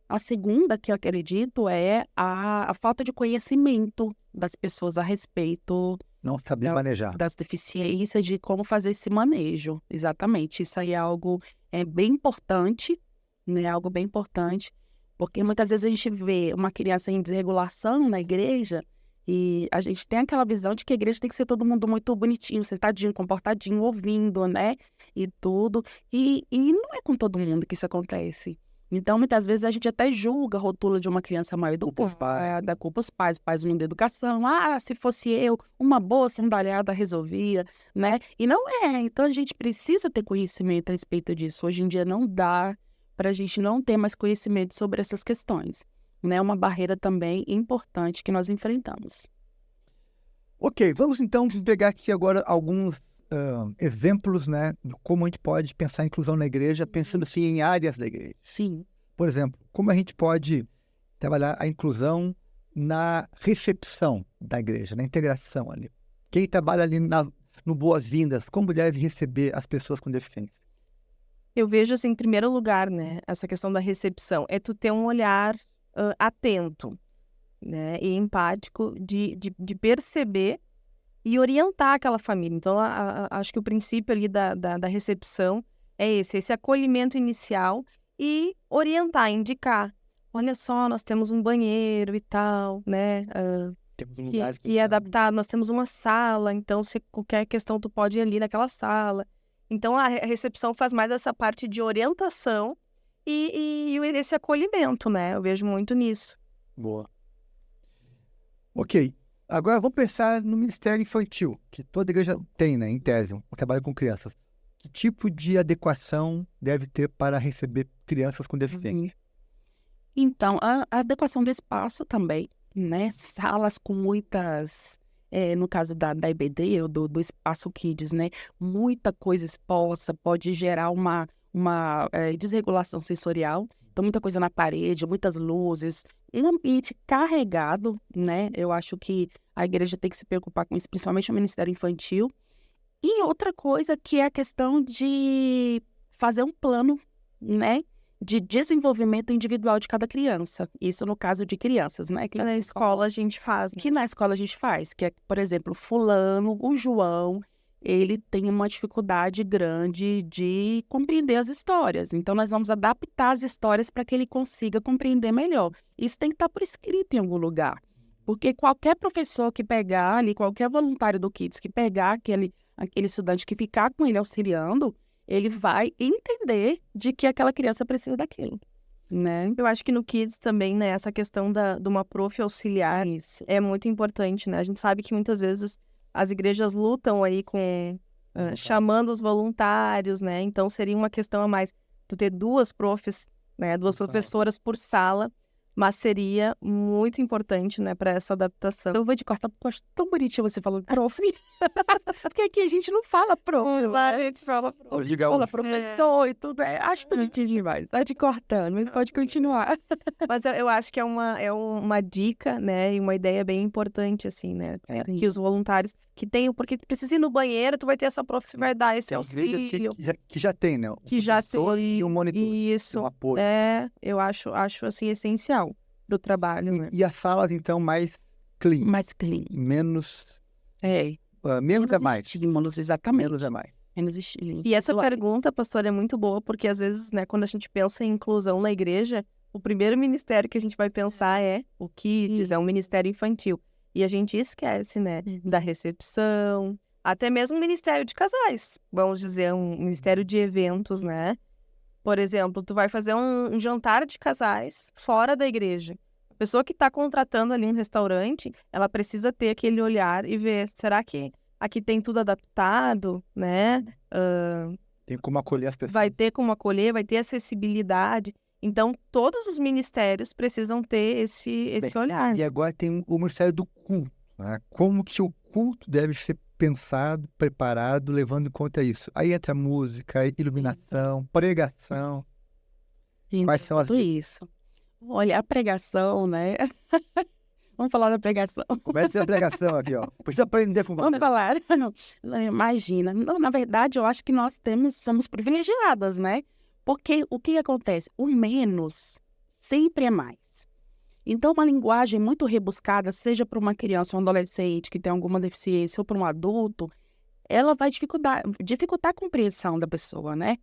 A segunda, que eu acredito, é a falta de conhecimento das pessoas a respeito... Não saber manejar. Das deficiências, de como fazer esse manejo. Exatamente. Isso aí é algo bem importante, né? Algo bem importante, porque muitas vezes a gente vê uma criança em desregulação na igreja E a gente tem aquela visão de que a igreja tem que ser todo mundo muito bonitinho, sentadinho, comportadinho, ouvindo, né? E tudo. E não é com todo mundo que isso acontece. Então, muitas vezes, a gente até julga, rotula de uma criança mal educada, da culpa os pais não da educação. Ah, se fosse eu, uma boa sandaliada resolvia, né? E não é. Então, a gente precisa ter conhecimento a respeito disso. Hoje em dia, não dá para a gente não ter mais conhecimento sobre essas questões. É uma barreira também importante que nós enfrentamos. Ok, vamos então pegar aqui agora alguns exemplos, né, de como a gente pode pensar a inclusão na igreja, pensando assim em áreas da igreja. Sim. Por exemplo, como a gente pode trabalhar a inclusão na recepção da igreja, na integração ali. Quem trabalha ali no Boas-Vindas, como deve receber as pessoas com deficiência? Eu vejo, assim, em primeiro lugar, né, essa questão da recepção, é tu ter um olhar atento, né, e empático de perceber e orientar aquela família. Então, acho que o princípio ali da recepção é esse acolhimento inicial e orientar, indicar. Olha só, nós temos um banheiro e tal, né, Temos um lugar que é adaptado, nós temos uma sala, então se qualquer questão tu pode ir ali naquela sala. Então, a recepção faz mais essa parte de orientação e esse acolhimento, né? Eu vejo muito nisso. Boa. Ok. Agora vamos pensar no Ministério Infantil, que toda igreja tem, né, em tese, um trabalho com crianças. Que tipo de adequação deve ter para receber crianças com deficiência? Então, a adequação do espaço também, né? Salas com muitas, no caso da EBD, ou do Espaço Kids, né? Muita coisa exposta, pode gerar uma desregulação sensorial. Então, muita coisa na parede, muitas luzes, um ambiente carregado, né? Eu acho que a igreja tem que se preocupar com isso, principalmente o Ministério Infantil. E outra coisa que é a questão de fazer um plano, né? De desenvolvimento individual de cada criança. Isso no caso de crianças, né? Que na escola a gente faz. Né? Que na escola a gente faz. Que é, por exemplo, fulano, o João, ele tem uma dificuldade grande de compreender as histórias. Então, nós vamos adaptar as histórias para que ele consiga compreender melhor. Isso tem que estar por escrito em algum lugar. Porque qualquer professor que pegar ali, qualquer voluntário do Kids que pegar aquele estudante que ficar com ele auxiliando, ele vai entender de que aquela criança precisa daquilo, né? Eu acho que no Kids também, né, essa questão de uma prof auxiliar é muito importante, né? A gente sabe que muitas vezes as igrejas lutam aí com chamando os voluntários, né? Então seria uma questão a mais tu ter duas profs, né, duas professoras por sala, mas seria muito importante, né, para essa adaptação. Eu vou te cortar porque eu acho tão bonitinho você falando prof. Porque aqui a gente não fala prof. Lá a gente fala prof. A gente fala professor e tudo. Acho bonitinho demais. Tá te cortando, mas pode continuar. Mas eu acho que é uma dica, né, e uma ideia bem importante, assim, né, que os voluntários que tenham, porque tu precisa ir no banheiro, tu vai ter essa prof que vai dar esse auxílio. Que já tem, né? Que já tem. E um monitor. Isso. Um apoio. Eu acho assim, essencial do trabalho, né? E as salas, então, mais clean. Mais clean. Menos... menos é mais. Estímulos, exatamente. Menos é mais. Menos estímulos. E essa pergunta, pastor, é muito boa, porque às vezes, né, quando a gente pensa em inclusão na igreja, o primeiro ministério que a gente vai pensar é o Kids, é um ministério infantil. E a gente esquece, né, da recepção, até mesmo o ministério de casais, vamos dizer, um ministério de eventos, né? Por exemplo, tu vai fazer um jantar de casais fora da igreja. A pessoa que está contratando ali um restaurante, ela precisa ter aquele olhar e ver, será que aqui tem tudo adaptado, né? Tem como acolher as pessoas. Vai ter como acolher, vai ter acessibilidade. Então, todos os ministérios precisam ter esse olhar. E agora tem o Ministério do Culto, né? Como que o culto deve ser pensado, preparado, levando em conta isso. Aí entra música, iluminação, pregação. Quais são as... Tudo isso. Olha, a pregação, né? Vamos falar da pregação. Começa a pregação aqui, ó. Precisa aprender com você. Vamos falar. Imagina. Não, na verdade, eu acho que nós somos privilegiadas, né? Porque o que acontece? O menos sempre é mais. Então, uma linguagem muito rebuscada, seja para uma criança ou um adolescente que tem alguma deficiência ou para um adulto, ela vai dificultar a compreensão da pessoa, né?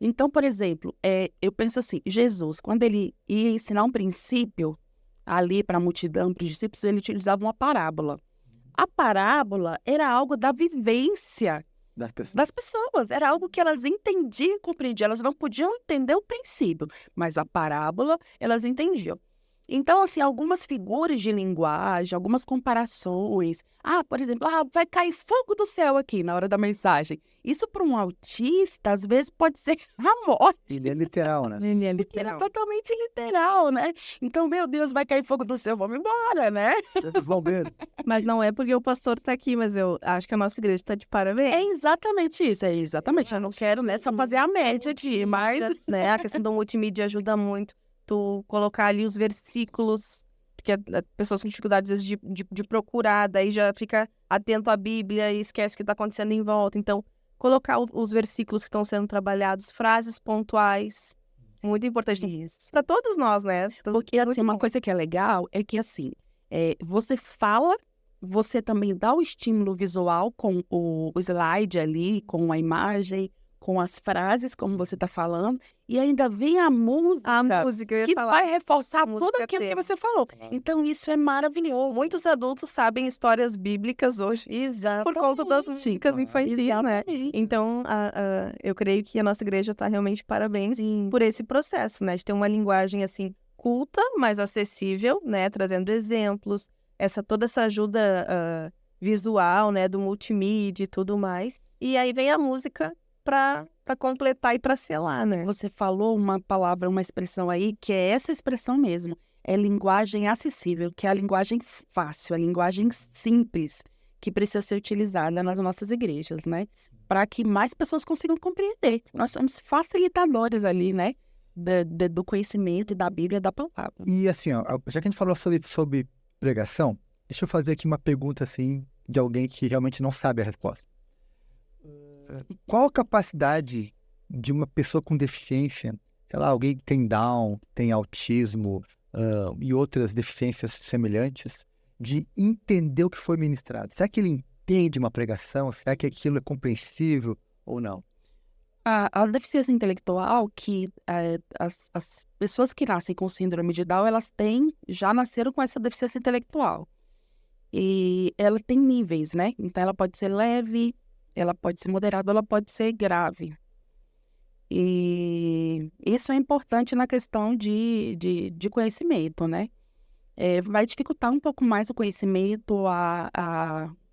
Então, por exemplo, eu penso assim, Jesus, quando ele ia ensinar um princípio, ali para a multidão, para os discípulos, ele utilizava uma parábola. A parábola era algo da vivência das pessoas. Era algo que elas entendiam e compreendiam. Elas não podiam entender o princípio, mas a parábola elas entendiam. Então, assim, algumas figuras de linguagem, algumas comparações. Por exemplo, vai cair fogo do céu aqui na hora da mensagem. Isso para um autista, às vezes, pode ser a morte. Ele é literal, né? Ele é Porque literal. é totalmente literal, né? Então, meu Deus, vai cair fogo do céu, vamos embora, né? Os bombeiros. Mas não é porque o pastor tá aqui, mas eu acho que a nossa igreja tá de parabéns. É exatamente isso, Eu não quero, né, só fazer a média de, mas... Né? A questão do multimídia ajuda muito. Tu colocar ali os versículos, porque pessoas com dificuldade às vezes, de procurar, daí já fica atento à Bíblia e esquece o que está acontecendo em volta. Então, colocar os versículos que estão sendo trabalhados, frases pontuais, muito importante Isso. para todos nós, né? Porque, assim, Muito uma bom. coisa que é legal é que, assim, você fala, você também dá o estímulo visual com o slide ali, com a imagem, com as frases, como você está falando, e ainda vem a música, A música, eu ia que falar. vai reforçar Música tudo aquilo que tema. você falou. Então, isso é maravilhoso. Muitos adultos sabem histórias bíblicas hoje Exatamente. por conta das músicas infantis, né? Exatamente. Então, eu creio que a nossa igreja está realmente de parabéns por esse processo, né? De ter uma linguagem, assim, culta, mas acessível, né? Trazendo exemplos, toda essa ajuda visual, né? Do multimídia e tudo mais. E aí vem a música para completar e para selar, né? Você falou uma palavra, uma expressão aí, que é essa expressão mesmo. É linguagem acessível, que é a linguagem fácil, a linguagem simples, que precisa ser utilizada nas nossas igrejas, né? Para que mais pessoas consigam compreender. Nós somos facilitadores ali, né? Do conhecimento e da Bíblia e da palavra. E assim, ó, já que a gente falou sobre pregação, deixa eu fazer aqui uma pergunta assim de alguém que realmente não sabe a resposta. Qual a capacidade de uma pessoa com deficiência, sei lá, alguém que tem Down, tem autismo e outras deficiências semelhantes, de entender o que foi ministrado? Será que ele entende uma pregação? Será que aquilo é compreensível ou não? A deficiência intelectual, que as pessoas que nascem com síndrome de Down, elas já nasceram com essa deficiência intelectual. E ela tem níveis, né? Então, ela pode ser leve, ela pode ser moderada, ela pode ser grave. E isso é importante na questão de conhecimento, né? Vai dificultar um pouco mais o conhecimento,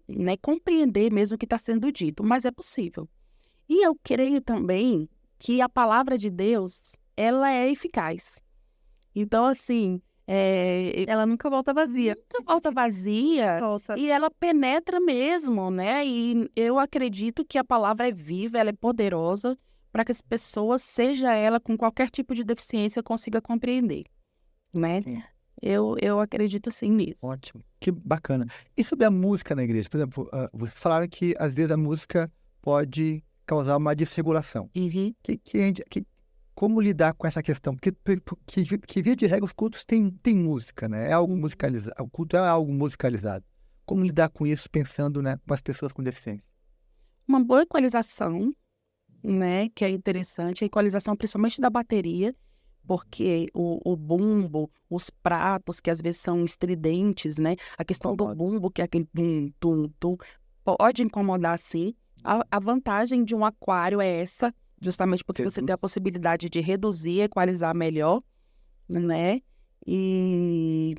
né, compreender mesmo o que está sendo dito, mas é possível. E eu creio também que a palavra de Deus, ela é eficaz. Então, assim, Ela nunca volta vazia. nunca volta vazia. Volta. E ela penetra mesmo, né? E eu acredito que a palavra é viva, ela é poderosa para que as pessoas, seja ela com qualquer tipo de deficiência, consiga compreender, né? Sim. Eu acredito sim nisso. Ótimo, que bacana. E sobre a música na igreja? Por exemplo, vocês falaram que às vezes a música pode causar uma desregulação. Uhum. Como lidar com essa questão? Porque via de regra os cultos têm música, né? É algo musicalizado. O culto é algo musicalizado. Como lidar com isso pensando, né, com as pessoas com deficiência? Uma boa equalização, né? Que é interessante. A equalização principalmente da bateria, porque o bumbo, os pratos, que às vezes são estridentes, né? A questão do bumbo, que é aquele tum, tum, tum, pode incomodar sim. A vantagem de um aquário é essa, justamente porque você tem a possibilidade de reduzir, equalizar melhor, né? E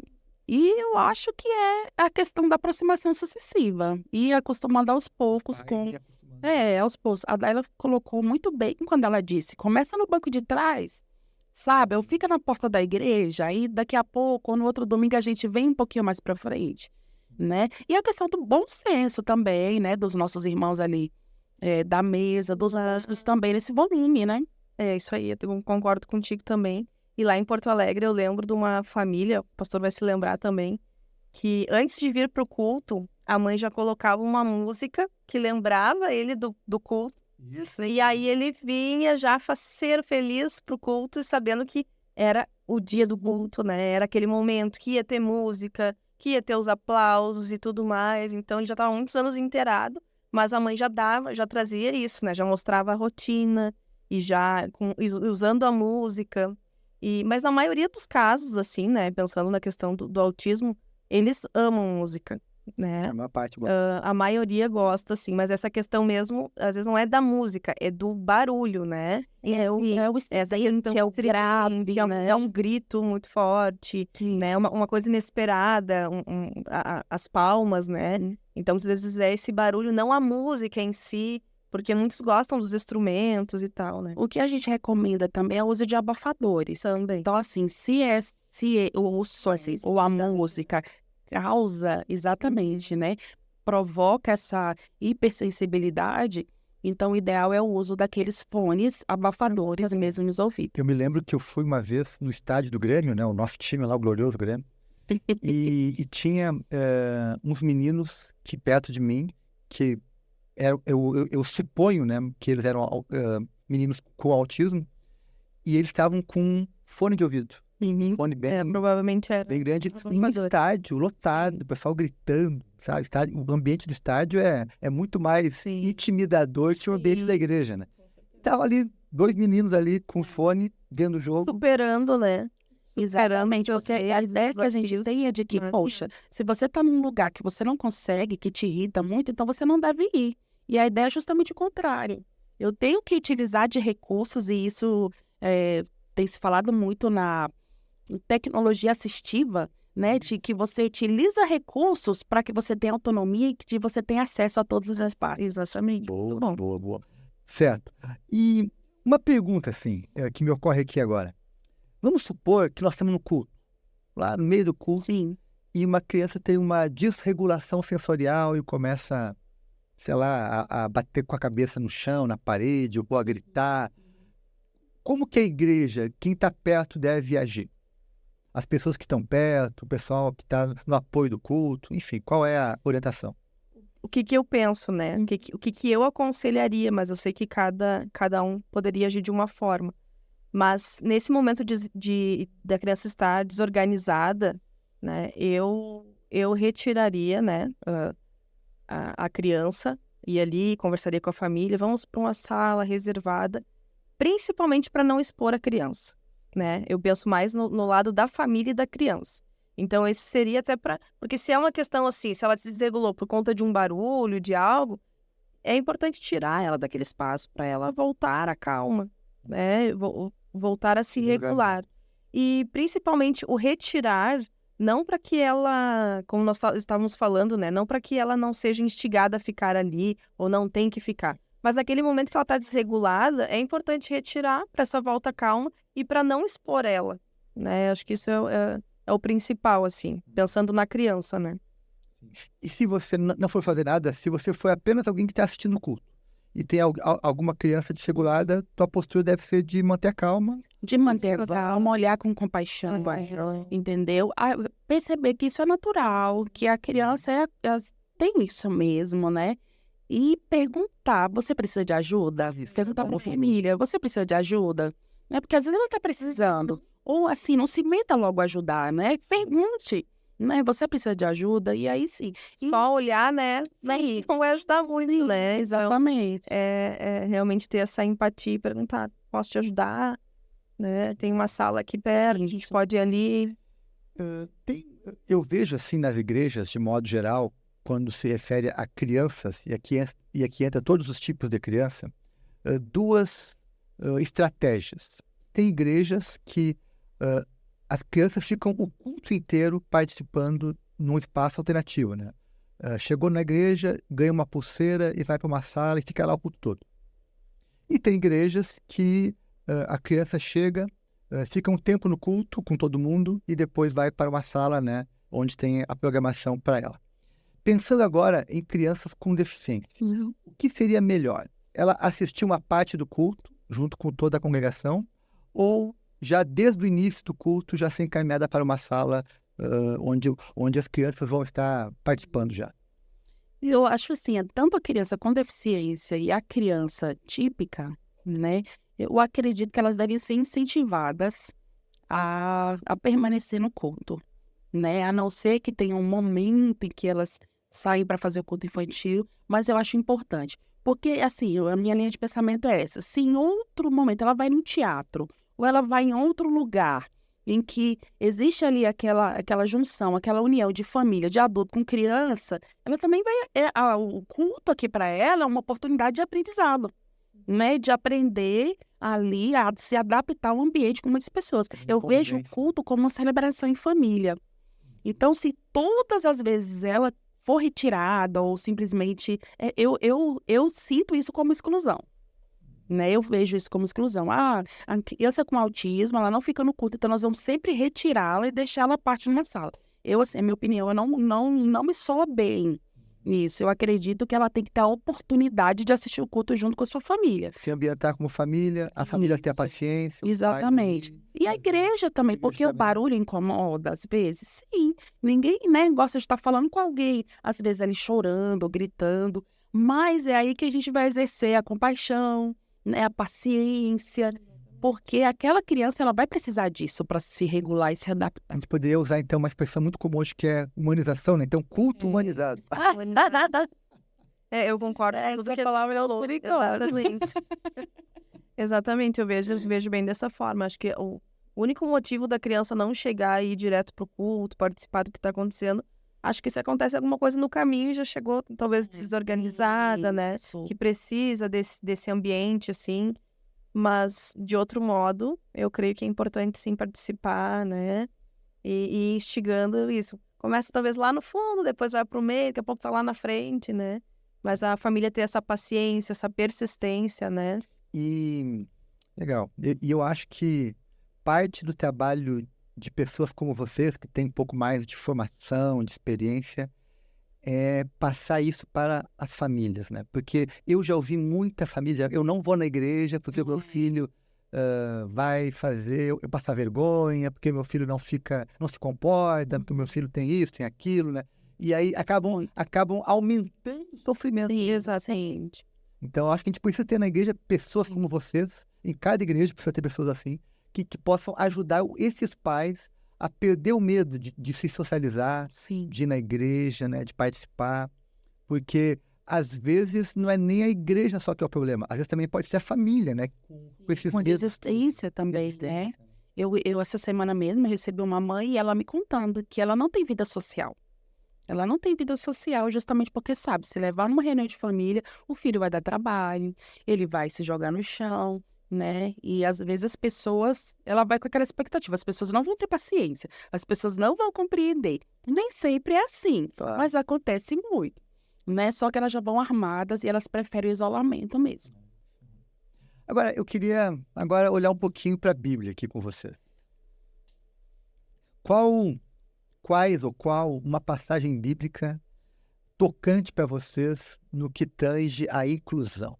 eu acho que é a questão da aproximação sucessiva. E acostumando aos poucos aos poucos. A Daila colocou muito bem quando ela disse, começa no banco de trás, sabe? Ou fica na porta da igreja, aí daqui a pouco, ou no outro domingo, a gente vem um pouquinho mais pra frente, né? E a questão do bom senso também, né? Dos nossos irmãos ali, da mesa, dos músicos também, nesse volume, né? É isso aí, eu concordo contigo também. E lá em Porto Alegre eu lembro de uma família, o pastor vai se lembrar também, que antes de vir pro culto, a mãe já colocava uma música que lembrava ele do culto. Isso. E aí ele vinha já faceiro, feliz pro culto, sabendo que era o dia do culto, né? Era aquele momento que ia ter música, que ia ter os aplausos e tudo mais. Então ele já estava muitos anos inteirado, mas a mãe já trazia isso, né? Já mostrava a rotina e já usando a música. Mas na maioria dos casos, assim, né, pensando na questão do autismo, eles amam música, né? É uma parte boa. A maioria gosta, assim, mas essa questão mesmo, às vezes não é da música, é do barulho, né? É o Essa estridente, questão é o grave, né? é um grito muito forte, né? Uma coisa inesperada, as palmas, né? Então, às vezes é esse barulho, não a música em si, porque muitos gostam dos instrumentos e tal, né? O que a gente recomenda também é o uso de abafadores. Também. Então, assim, se o som ou a música causa exatamente, né? Provoca essa hipersensibilidade, então o ideal é o uso daqueles fones abafadores mesmo nos ouvidos. Eu me lembro que eu fui uma vez no estádio do Grêmio, né? O nosso time lá, o glorioso Grêmio. E tinha uns meninos que perto de mim, que eu suponho, né, que eles eram meninos com autismo, e eles estavam com fone de ouvido. Fone bem, Provavelmente era. bem grande, um estádio lotado, o pessoal gritando, sabe? O ambiente do estádio é muito mais intimidador que o ambiente da igreja, né? Estavam ali 2 meninos ali com fone, vendo o jogo. Superando, né? Exatamente, porque a ideia que a gente tem é de que, poxa, se você está num lugar que você não consegue, que te irrita muito, então você não deve ir. E a ideia é justamente o contrário. Eu tenho que utilizar de recursos, e isso tem se falado muito na tecnologia assistiva, né, de que você utiliza recursos para que você tenha autonomia e que você tenha acesso a todos os espaços. Exatamente. Boa. Certo. E uma pergunta, assim, que me ocorre aqui agora. Vamos supor que nós estamos no culto, lá no meio do culto, Sim. E uma criança tem uma desregulação sensorial e começa, sei lá, a bater com a cabeça no chão, na parede, ou a gritar. Como que a igreja, quem está perto, deve agir? As pessoas que estão perto, o pessoal que está no apoio do culto, enfim, qual é a orientação? O que eu penso, né? O que eu aconselharia, mas eu sei que cada um poderia agir de uma forma. Mas nesse momento da criança estar desorganizada, né, eu retiraria, né, a criança, ia ali, conversaria com a família, vamos para uma sala reservada, principalmente para não expor a criança, né? Eu penso mais no lado da família e da criança. Então, esse seria até para... Porque se é uma questão assim, se ela se desregulou por conta de um barulho, de algo, é importante tirar ela daquele espaço para ela voltar à calma, né? Voltar a se regular. E, principalmente, o retirar, não para que ela, como nós estávamos falando, né? Não para que ela não seja instigada a ficar ali ou não tem que ficar. Mas naquele momento que ela está desregulada, é importante retirar para essa volta calma e para não expor ela, né? Acho que isso é o principal, assim, pensando na criança, né? E se você não for fazer nada, se você for apenas alguém que está assistindo o culto e tem alguma criança desregulada, tua postura deve ser de manter a calma. De manter a calma, olhar com compaixão, entendeu? Perceber que isso é natural, que a criança tem isso mesmo, né? E perguntar, você precisa de ajuda? Perguntar para a família, você precisa de ajuda? Né? Porque às vezes ela está precisando. Ou assim, não se meta logo a ajudar, né? Pergunte, né? Você precisa de ajuda? E aí sim. Só olhar, né? Não vai ajudar muito, Sim, né? Exatamente. Então, é realmente ter essa empatia e perguntar, posso te ajudar? Né? Tem uma sala aqui perto, a gente pode ir ali. Eu vejo assim nas igrejas, de modo geral, quando se refere a crianças, e aqui entra todos os tipos de criança, duas estratégias. Tem igrejas que as crianças ficam o culto inteiro participando num espaço alternativo, né? Chegou na igreja, ganha uma pulseira e vai para uma sala e fica lá o culto todo. E tem igrejas que a criança chega, fica um tempo no culto com todo mundo e depois vai para uma sala, né, onde tem a programação para ela. Pensando agora em crianças com deficiência, o que seria melhor? Ela assistir uma parte do culto junto com toda a congregação ou já desde o início do culto já ser encaminhada para uma sala onde as crianças vão estar participando já? Eu acho assim, tanto a criança com deficiência e a criança típica, né? Eu acredito que elas devem ser incentivadas a permanecer no culto, né? A não ser que tenha um momento em que elas saem para fazer o culto infantil, mas eu acho importante. Porque, assim, a minha linha de pensamento é essa. Se em outro momento ela vai num teatro ou ela vai em outro lugar, em que existe ali aquela junção, aquela união de família, de adulto com criança, ela também vai... o culto aqui para ela é uma oportunidade de aprendizado, né? De aprender ali a se adaptar ao ambiente com muitas pessoas. Eu vejo o culto como uma celebração em família. Então, se todas as vezes ela for retirada ou simplesmente... eu sinto isso como exclusão. Né? Eu vejo isso como exclusão. A criança com autismo, ela não fica no culto, então nós vamos sempre retirá-la e deixá-la à parte numa sala. Assim, a minha opinião, eu não me soa bem isso. Eu acredito que ela tem que ter a oportunidade de assistir o culto junto com a sua família. Se ambientar como família, a família ter a paciência. Exatamente. E a igreja também, porque o barulho incomoda às vezes. Sim, ninguém, né, gosta de estar falando com alguém, às vezes ali chorando, gritando, mas é aí que a gente vai exercer a compaixão, né, a paciência, porque aquela criança ela vai precisar disso para se regular e se adaptar. A gente poderia usar, então, uma expressão muito comum hoje que é humanização, né? Então, culto humanizado. Eu concordo com tudo que a palavra falou. Exatamente. Exatamente, eu vejo bem dessa forma. Acho que o único motivo da criança não chegar e ir direto pro culto, participar do que está acontecendo, acho que se acontece alguma coisa no caminho e já chegou talvez desorganizada, né? Que precisa desse ambiente, assim. Mas, de outro modo, eu creio que é importante, sim, participar, né? E ir instigando isso. Começa talvez lá no fundo, depois vai pro meio, daqui a pouco tá lá na frente, né? Mas a família ter essa paciência, essa persistência, né? E, legal. E eu acho que parte do trabalho de pessoas como vocês, que têm um pouco mais de formação, de experiência, é passar isso para as famílias, né? Porque eu já ouvi muita família, eu não vou na igreja porque o meu filho vai fazer eu passar vergonha, porque meu filho não se comporta, porque o meu filho tem isso, tem aquilo, né? E aí acabam aumentando o sofrimento. Sim, exatamente. Então, eu acho que a gente precisa ter na igreja pessoas como vocês, em cada igreja precisa ter pessoas assim, que possam ajudar esses pais a perder o medo de se socializar, de ir na igreja, né, de participar, porque às vezes não é nem a igreja só que é o problema, às vezes também pode ser a família, né, com resistência também, né? Eu essa semana mesmo recebi uma mãe e ela me contando que ela não tem vida social. Ela não tem vida social justamente porque sabe, se levar numa reunião de família, o filho vai dar trabalho, ele vai se jogar no chão, né? E às vezes as pessoas, ela vai com aquela expectativa, as pessoas não vão ter paciência, as pessoas não vão compreender. Nem sempre é assim, Claro. Mas acontece muito, né? Só que elas já vão armadas e elas preferem o isolamento mesmo. Agora, eu queria olhar um pouquinho para a Bíblia aqui com vocês. Qual uma passagem bíblica tocante para vocês no que tange a inclusão?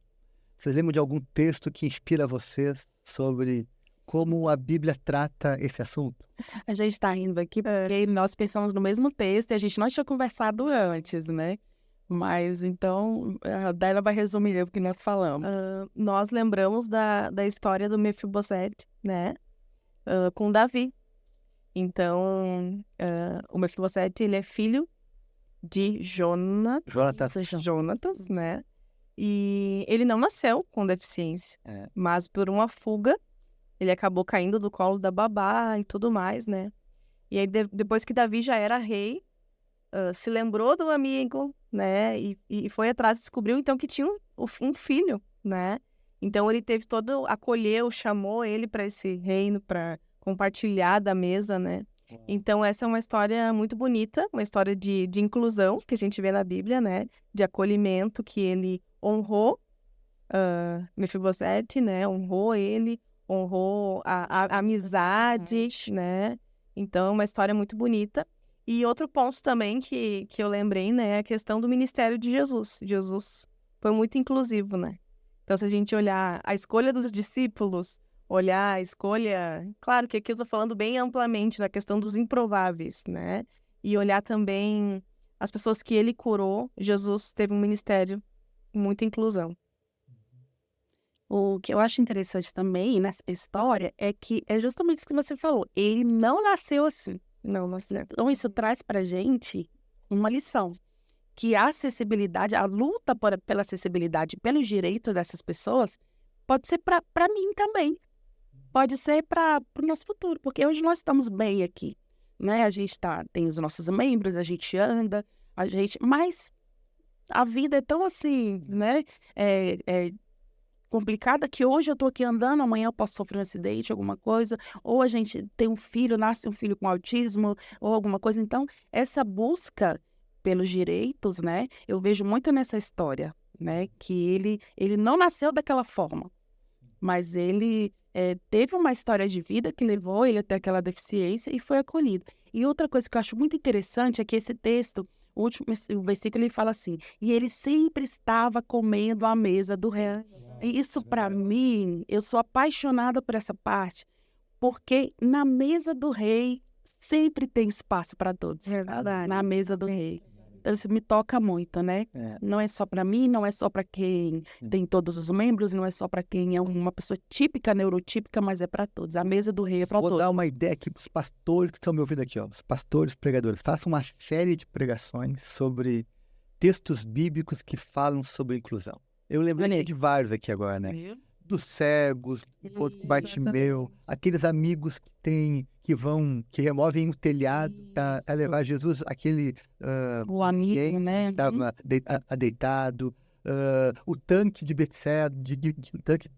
Vocês lembram de algum texto que inspira vocês sobre como a Bíblia trata esse assunto? A gente está rindo aqui porque nós pensamos no mesmo texto e a gente não tinha conversado antes, né? Mas então, a Daila vai resumir o que nós falamos. Nós lembramos da história do Mefibosete, né? Com Davi. Então, o Mefibosete, ele é filho de Jonatas, né? E ele não nasceu com deficiência, mas por uma fuga, ele acabou caindo do colo da babá e tudo mais, né? E aí, depois que Davi já era rei, se lembrou do amigo, né? E foi atrás, descobriu então que tinha um filho, né? Então ele teve acolheu, chamou ele para esse reino, para compartilhar da mesa, né? Então essa é uma história muito bonita, uma história de inclusão que a gente vê na Bíblia, né? De acolhimento, que ele honrou Mefibosete, né? Honrou ele, honrou a amizade, né? Então é uma história muito bonita. E outro ponto também que eu lembrei, né, é a questão do ministério de Jesus. Jesus foi muito inclusivo, né? Então, se a gente olhar a escolha dos discípulos, olhar a escolha... Claro que aqui eu estou falando bem amplamente da questão dos improváveis, né? E olhar também as pessoas que ele curou. Jesus teve um ministério com muita inclusão. O que eu acho interessante também nessa história é que é justamente isso que você falou. Ele não nasceu assim. Não nasceu. Então, isso traz pra gente uma lição. Que a acessibilidade, a luta pela acessibilidade, pelos direitos dessas pessoas, pode ser para mim também. pode ser para o nosso futuro, porque hoje nós estamos bem aqui, né? A gente tem os nossos membros, a gente anda, mas a vida é tão assim, né? Complicada que hoje eu tô aqui andando, amanhã eu posso sofrer um acidente, alguma coisa, ou a gente tem um filho, nasce um filho com autismo, ou alguma coisa. Então, essa busca pelos direitos, né, eu vejo muito nessa história, né, que ele não nasceu daquela forma, mas ele teve uma história de vida que levou ele até aquela deficiência e foi acolhido. E outra coisa que eu acho muito interessante é que esse texto, o versículo, ele fala assim, e ele sempre estava comendo à mesa do rei. E isso, para mim, eu sou apaixonada por essa parte, porque na mesa do rei sempre tem espaço para todos. É verdade. Na mesa do rei. Então, isso me toca muito, né? Não é só para mim, não é só para quem tem todos os membros, não é só para quem é uma pessoa típica, neurotípica, mas é para todos. A mesa do rei é para todos. Vou dar uma ideia aqui para os pastores que estão me ouvindo aqui, ó. Os pastores, pregadores. Façam uma série de pregações sobre textos bíblicos que falam sobre inclusão. Eu lembrei de vários aqui agora, né? Dos cegos, do Bartimeu, aqueles amigos que removem o telhado para levar Jesus, aquele o amigo, né? que estava deitado, o tanque de Bethesda, o tanque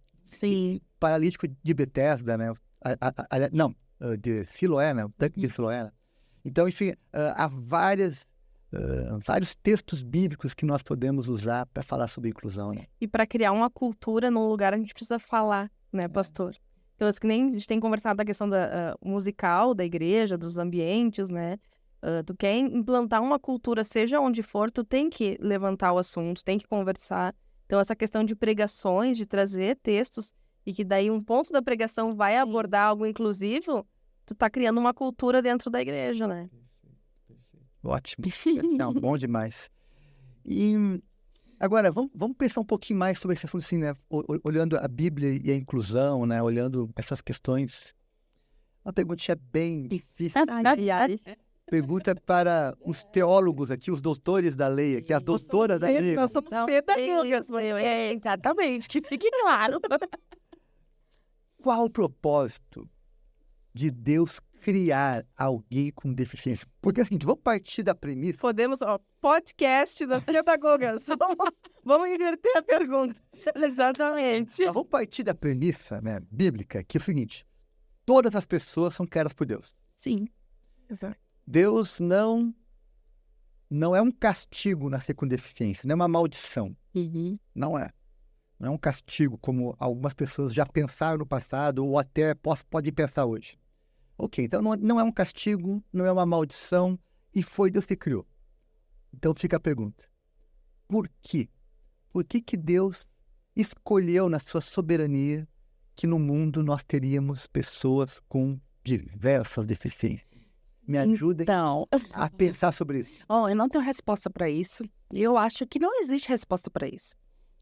paralítico de Bethesda, né? De Siloé, né? O tanque de Siloé. Então, enfim, há vários textos bíblicos que nós podemos usar para falar sobre inclusão, né? E para criar uma cultura num lugar a gente precisa falar, né, pastor? Então, que nem a gente tem conversado da questão musical da igreja, dos ambientes, né? Tu quer implantar uma cultura, seja onde for, tu tem que levantar o assunto, tem que conversar. Então, essa questão de pregações, de trazer textos, e que daí um ponto da pregação vai abordar algo inclusivo, tu tá criando uma cultura dentro da igreja, né? Ótimo, bom demais. E agora, vamos pensar um pouquinho mais sobre esse assunto, assim, né? Olhando a Bíblia e a inclusão, né? Olhando essas questões. Uma perguntinha bem difícil. Pergunta para os teólogos aqui, os doutores da lei aqui, as doutoras da lei. Nós somos pedagogas. Exatamente, que fique claro. Qual o propósito de Deus criar alguém com deficiência? Porque assim, vamos partir da premissa... Podemos, podcast das pedagogas. Vamos inverter a pergunta. Exatamente. Vamos partir da premissa, né, bíblica, que é o seguinte: todas as pessoas são criadas por Deus. Sim. Exato. Deus não é um castigo nascer com deficiência, não é uma maldição. Uhum. Não é. Não é um castigo, como algumas pessoas já pensaram no passado ou até podem pensar hoje. Ok, então não é um castigo, não é uma maldição, e foi Deus que criou. Então fica a pergunta: por quê? Por que Deus escolheu na sua soberania que no mundo nós teríamos pessoas com diversas deficiências? Me ajudem a pensar sobre isso. Eu não tenho resposta para isso. Eu acho que não existe resposta para isso,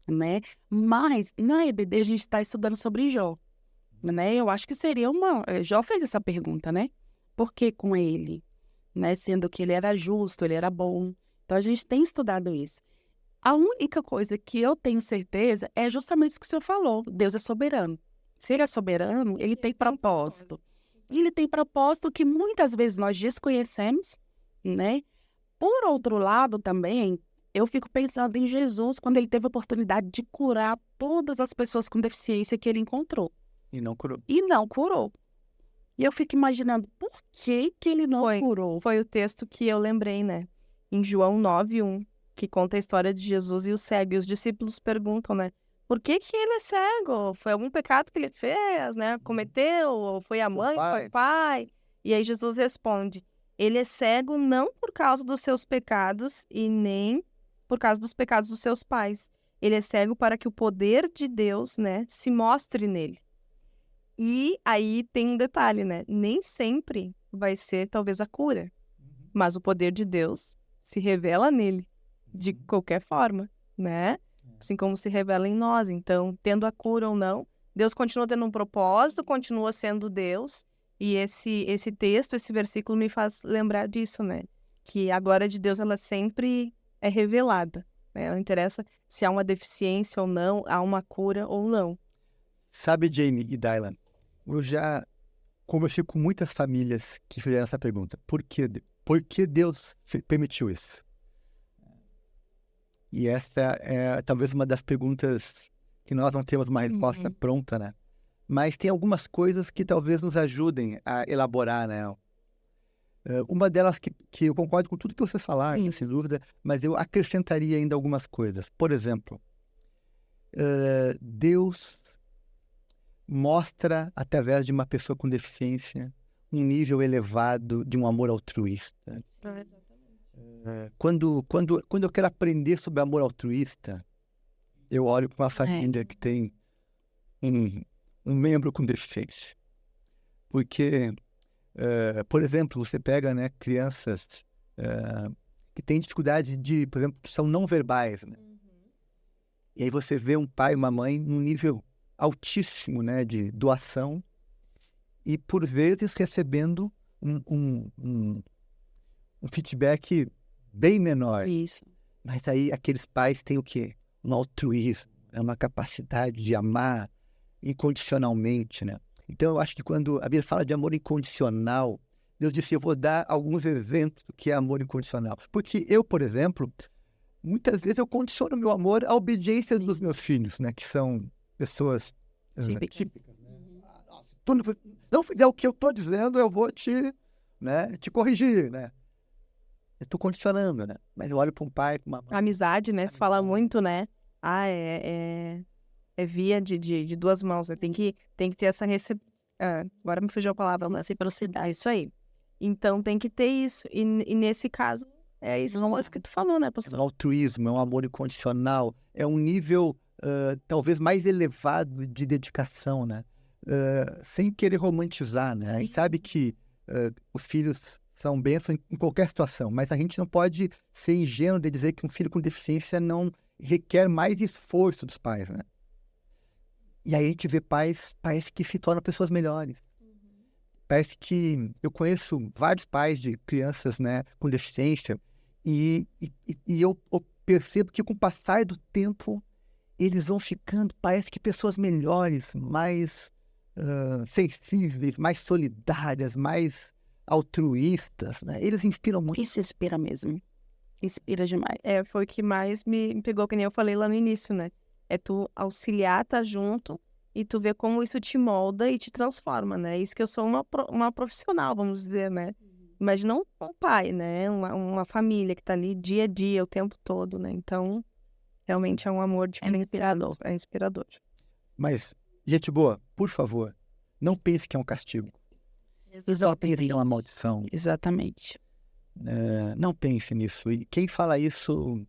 né? Mas na EBD a gente está estudando sobre Jó. Né? Eu acho que seria Jó fez essa pergunta, né? Por que com ele? Né? Sendo que ele era justo, ele era bom. Então, a gente tem estudado isso. A única coisa que eu tenho certeza é justamente isso que o senhor falou. Deus é soberano. Se ele é soberano, ele tem propósito. E ele tem propósito que muitas vezes nós desconhecemos, né? Por outro lado, também, eu fico pensando em Jesus, quando ele teve a oportunidade de curar todas as pessoas com deficiência que ele encontrou. E não curou. E eu fico imaginando por que ele não curou. Foi o texto que eu lembrei, né? Em João 9:1, que conta a história de Jesus e o cego. E os discípulos perguntam, né? Por que ele é cego? Foi algum pecado que ele fez, né? Cometeu? Ou foi a mãe? Foi o pai? E aí Jesus responde: ele é cego não por causa dos seus pecados e nem por causa dos pecados dos seus pais. Ele é cego para que o poder de Deus, né, se mostre nele. E aí tem um detalhe, né? Nem sempre vai ser talvez a cura, mas o poder de Deus se revela nele de qualquer forma, né? Assim como se revela em nós. Então, tendo a cura ou não, Deus continua tendo um propósito, continua sendo Deus. E esse texto, esse versículo me faz lembrar disso, né? Que a glória de Deus, ela sempre é revelada, né? Não interessa se há uma deficiência ou não, há uma cura ou não. Sabe, Jamie e Dylan, eu já conversei com muitas famílias que fizeram essa pergunta. Por que Deus permitiu isso? E essa é talvez uma das perguntas que nós não temos uma resposta pronta, né? Mas tem algumas coisas que talvez nos ajudem a elaborar, né? Uma delas que eu concordo com tudo que você falar, Sim. sem dúvida, mas eu acrescentaria ainda algumas coisas. Por exemplo, Deus mostra, através de uma pessoa com deficiência, um nível elevado de um amor altruísta. Quando eu quero aprender sobre amor altruísta, eu olho para uma família que tem um membro com deficiência. Porque, por exemplo, você pega, né, crianças que têm dificuldade de, por exemplo, que são não verbais, né? E aí você vê um pai e uma mãe num nível altíssimo, né, de doação e, por vezes, recebendo um feedback bem menor. Isso. Mas aí aqueles pais têm o quê? Um altruísmo, uma capacidade de amar incondicionalmente, né? Então eu acho que quando a Bíblia fala de amor incondicional, Deus disse, eu vou dar alguns exemplos do que é amor incondicional. Porque eu, por exemplo, muitas vezes eu condiciono meu amor à obediência dos meus filhos, né? Que são pessoas típicas, né? Se tu não fizer o que eu estou dizendo, eu vou te corrigir, né? Eu estou condicionando, né? Mas eu olho para um pai, para uma mãe. Amizade, né? Se fala muito, né? É via de duas mãos, né? Tem que ter essa agora me fugiu a palavra, mas Reciprocidade. isso aí. Então tem que ter isso. E nesse caso, é isso que tu falou, né, É um pastor? altruísmo, é um amor incondicional, é um nível talvez mais elevado de dedicação, né? Sem querer romantizar, né? A gente sabe que os filhos são bênçãos em qualquer situação, mas a gente não pode ser ingênuo de dizer que um filho com deficiência não requer mais esforço dos pais, né? E aí a gente vê pais, parece que se tornam pessoas melhores. Parece que eu conheço vários pais de crianças, né, com deficiência e eu percebo que com o passar do tempo eles vão ficando, parece que pessoas melhores, mais sensíveis, mais solidárias, mais altruístas, né? Eles inspiram muito. Isso inspira mesmo. Inspira demais. Foi o que mais me pegou, que nem eu falei lá no início, né? É tu auxiliar, tá junto e tu ver como isso te molda e te transforma, né? Isso que eu sou uma profissional, vamos dizer, né? Imagina um pai, né? Uma família que tá ali dia a dia, o tempo todo, né? Então, realmente é um amor diferenciado. É inspirador. Mas, gente boa, por favor, não pense que é um castigo. Não pense que é uma maldição. Exatamente. Não pense nisso. E quem fala isso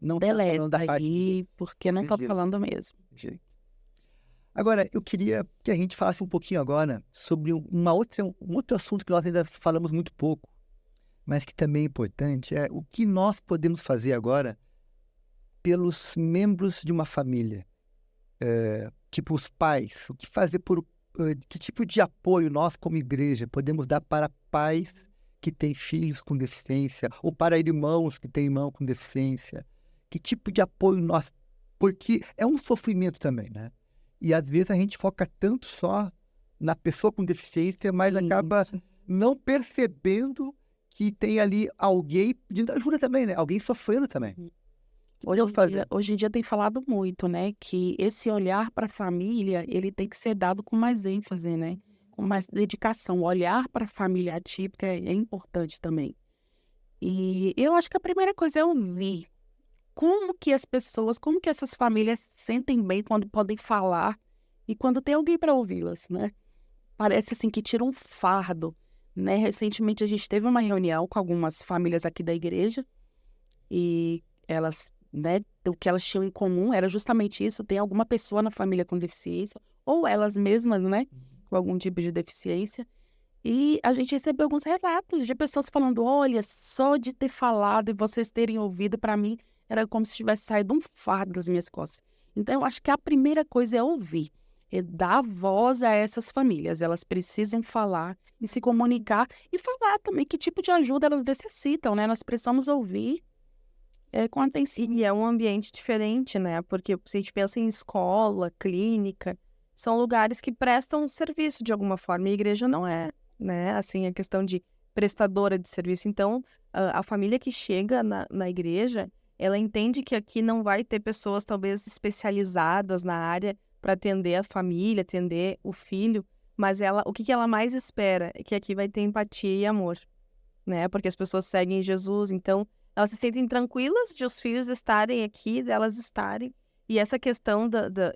não está falando da Deleta parte de aí, porque não tô Deus. falando mesmo. Jeito. Agora, eu queria que a gente falasse um pouquinho agora sobre um outro assunto que nós ainda falamos muito pouco, mas que também é importante, é o que nós podemos fazer agora pelos membros de uma família. Tipo os pais, o que fazer que tipo de apoio nós, como igreja, podemos dar para pais que têm filhos com deficiência, ou para irmãos que têm irmão com deficiência. Que tipo de apoio nós... Porque é um sofrimento também, né? E às vezes a gente foca tanto só na pessoa com deficiência, mas acaba não percebendo que tem ali alguém pedindo ajuda também, né? Alguém sofrendo também. Hoje em dia tem falado muito, né? Que esse olhar para a família, ele tem que ser dado com mais ênfase, né? Com mais dedicação. O olhar para a família atípica é importante também. E eu acho que a primeira coisa é ouvir. Como que essas famílias se sentem bem quando podem falar e quando tem alguém para ouvi-las, né? Parece assim que tira um fardo, né? Recentemente a gente teve uma reunião com algumas famílias aqui da igreja e elas, né, o que elas tinham em comum era justamente isso, tem alguma pessoa na família com deficiência ou elas mesmas, né, com algum tipo de deficiência. E a gente recebeu alguns relatos de pessoas falando, olha, só de ter falado e vocês terem ouvido, para mim, era como se tivesse saído um fardo das minhas costas. Então, eu acho que a primeira coisa é ouvir, é dar voz a essas famílias. Elas precisam falar e se comunicar e falar também que tipo de ajuda elas necessitam, né? Nós precisamos ouvir com atenção. E é um ambiente diferente, né? Porque se a gente pensa em escola, clínica, são lugares que prestam serviço de alguma forma. E a igreja não é, né? Assim, a questão de prestadora de serviço. Então, a família que chega na igreja, ela entende que aqui não vai ter pessoas talvez especializadas na área para atender a família, atender o filho, mas o que ela mais espera é que aqui vai ter empatia e amor, né? Porque as pessoas seguem Jesus, então elas se sentem tranquilas de os filhos estarem aqui, delas estarem. E essa questão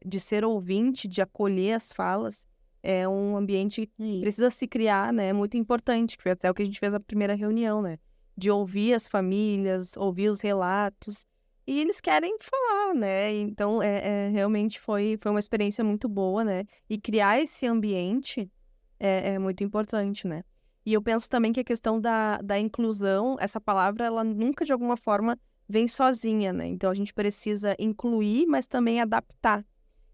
de ser ouvinte, de acolher as falas, é um ambiente que precisa se criar, né? Muito importante, que foi até o que a gente fez na primeira reunião, né? De ouvir as famílias, ouvir os relatos. E eles querem falar, né? Então, realmente foi uma experiência muito boa, né? E criar esse ambiente é muito importante, né? E eu penso também que a questão da inclusão, essa palavra, ela nunca, de alguma forma, vem sozinha, né? Então, a gente precisa incluir, mas também adaptar.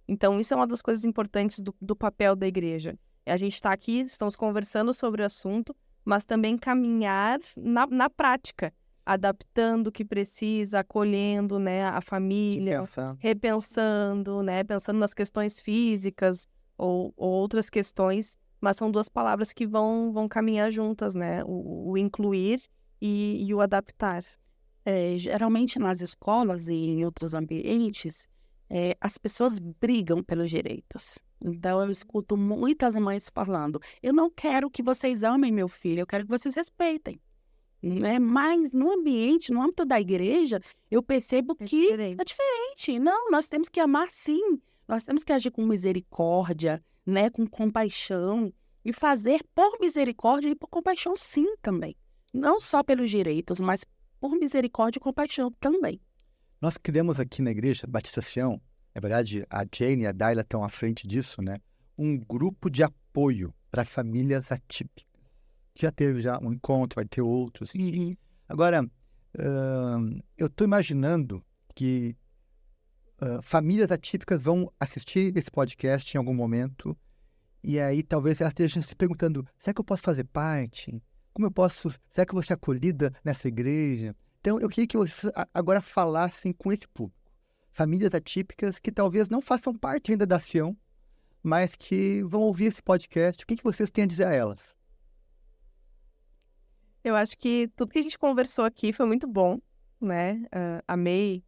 Então, isso é uma das coisas importantes do papel da igreja. A gente está aqui, estamos conversando sobre o assunto, mas também caminhar na prática, adaptando o que precisa, acolhendo, né, a família, repensando, né, pensando nas questões físicas ou outras questões, mas são duas palavras que vão caminhar juntas, né, o incluir e o adaptar. Geralmente nas escolas e em outros ambientes, as pessoas brigam pelos direitos. Então, eu escuto muitas mães falando, eu não quero que vocês amem meu filho, eu quero que vocês respeitem. Né? Mas no ambiente, no âmbito da igreja, eu percebo que é diferente. Não, nós temos que amar sim. Nós temos que agir com misericórdia, né? Com compaixão. E fazer por misericórdia e por compaixão sim também. Não só pelos direitos, mas por misericórdia e compaixão também. Nós criamos aqui na igreja Batista Sião, na verdade, a Jane e a Daila estão à frente disso, né? Um grupo de apoio para famílias atípicas. Já teve um encontro, vai ter outros, enfim. Agora, eu estou imaginando que famílias atípicas vão assistir esse podcast em algum momento e aí talvez elas estejam se perguntando, será que eu posso fazer parte? Será que eu vou ser acolhida nessa igreja? Então, eu queria que vocês agora falassem com esse público. Famílias atípicas que talvez não façam parte ainda da Sião, mas que vão ouvir esse podcast. O que vocês têm a dizer a elas? Eu acho que tudo que a gente conversou aqui foi muito bom, né? Amei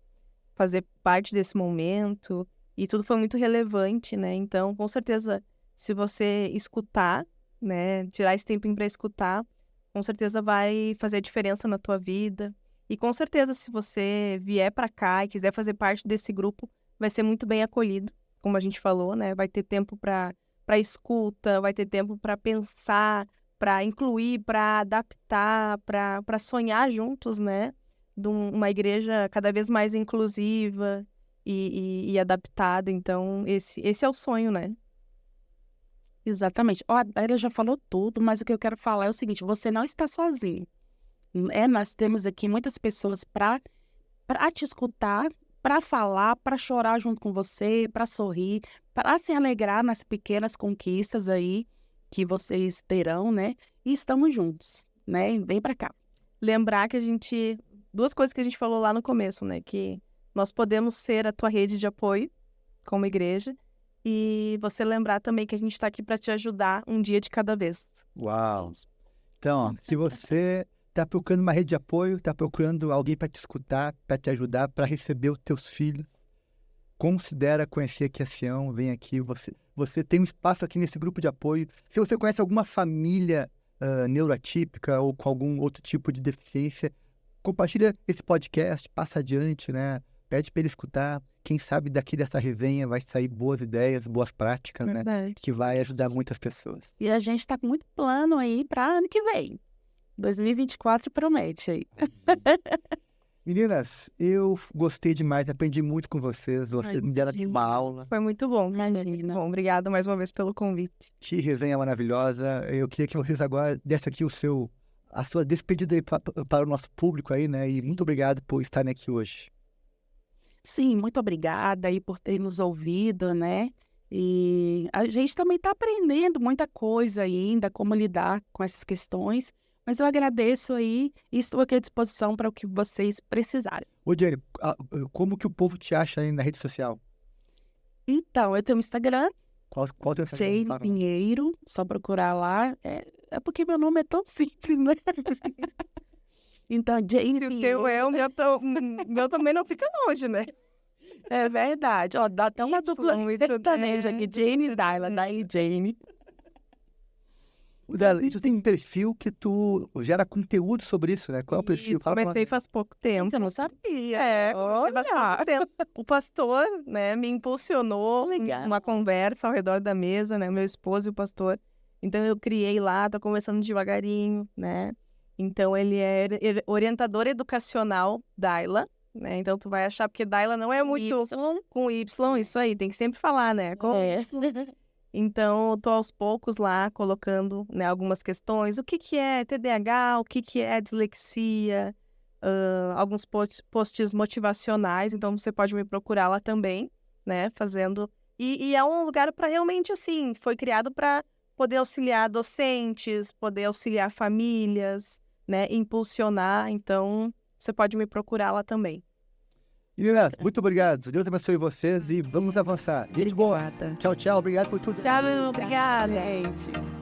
fazer parte desse momento e tudo foi muito relevante, né? Então, com certeza, se você escutar, né? Tirar esse tempinho para escutar, com certeza vai fazer diferença na tua vida. E com certeza, se você vier para cá e quiser fazer parte desse grupo, vai ser muito bem acolhido, como a gente falou, né? Vai ter tempo para escuta, vai ter tempo para pensar, para incluir, para adaptar, para sonhar juntos, né? De uma igreja cada vez mais inclusiva e adaptada. Então, esse é o sonho, né? Exatamente. A Daila já falou tudo, mas o que eu quero falar é o seguinte, você não está sozinho. Nós temos aqui muitas pessoas para te escutar, para falar, para chorar junto com você, para sorrir, para se alegrar nas pequenas conquistas aí que vocês terão, né? E estamos juntos, né? Vem para cá. Lembrar que duas coisas que a gente falou lá no começo, né? Que nós podemos ser a tua rede de apoio como igreja e você lembrar também que a gente está aqui para te ajudar um dia de cada vez. Uau! Então, se você está procurando uma rede de apoio, está procurando alguém para te escutar, para te ajudar, para receber os teus filhos, considera conhecer aqui a Sião, vem aqui, você tem um espaço aqui nesse grupo de apoio. Se você conhece alguma família neuroatípica ou com algum outro tipo de deficiência, compartilha esse podcast, passa adiante, né? Pede para ele escutar. Quem sabe daqui dessa resenha vai sair boas ideias, boas práticas, né? Que vai ajudar muitas pessoas. E a gente está com muito plano aí para ano que vem. 2024 promete aí. Meninas, eu gostei demais, aprendi muito com vocês. Vocês me deram uma aula. Foi muito bom. Imagina. Bom, obrigada mais uma vez pelo convite. Que resenha maravilhosa. Eu queria que vocês agora dessem aqui a sua despedida aí para o nosso público aí, né? E muito obrigado por estarem aqui hoje. Sim, muito obrigada aí por ter nos ouvido, né? E a gente também está aprendendo muita coisa ainda, como lidar com essas questões. Mas eu agradeço aí e estou aqui à disposição para o que vocês precisarem. Ô, Jenny, como que o povo te acha aí na rede social? Então, eu tenho um Instagram, Qual o teu Instagram? Jane Fala. Pinheiro, só procurar lá. É porque meu nome é tão simples, né? Então, Jane Se o Pinheiro. teu é, o meu também não fica longe, né? É verdade. Ó, dá até uma dupla muito, sertaneja aqui. Jane e Daila, Daila e Jane. Daila, e tu tem um perfil que tu gera conteúdo sobre isso, né? Qual é o perfil? Isso, Fala pra comecei nós. faz pouco tempo. Você não sabia. Comecei faz pouco tempo. O pastor, né, me impulsionou Legal. uma conversa ao redor da mesa, né, meu esposo e o pastor. Então eu criei lá, tô conversando devagarinho, né? Então ele é orientador educacional Daila, né? Então tu vai achar, porque Daila não é muito com Y, isso aí, tem que sempre falar, né? Com Y. Então, eu tô aos poucos lá colocando, né, algumas questões. O que é TDAH? O que é dislexia? Alguns posts motivacionais. Então, você pode me procurar lá também, né, fazendo... E é um lugar para realmente, assim, foi criado para poder auxiliar docentes, poder auxiliar famílias, né, impulsionar. Então, você pode me procurar lá também. Meninas, muito obrigado. Deus abençoe vocês e vamos avançar. Gente boa. Obrigada. Tchau, tchau. Obrigado por tudo. Tchau, obrigada. Gente.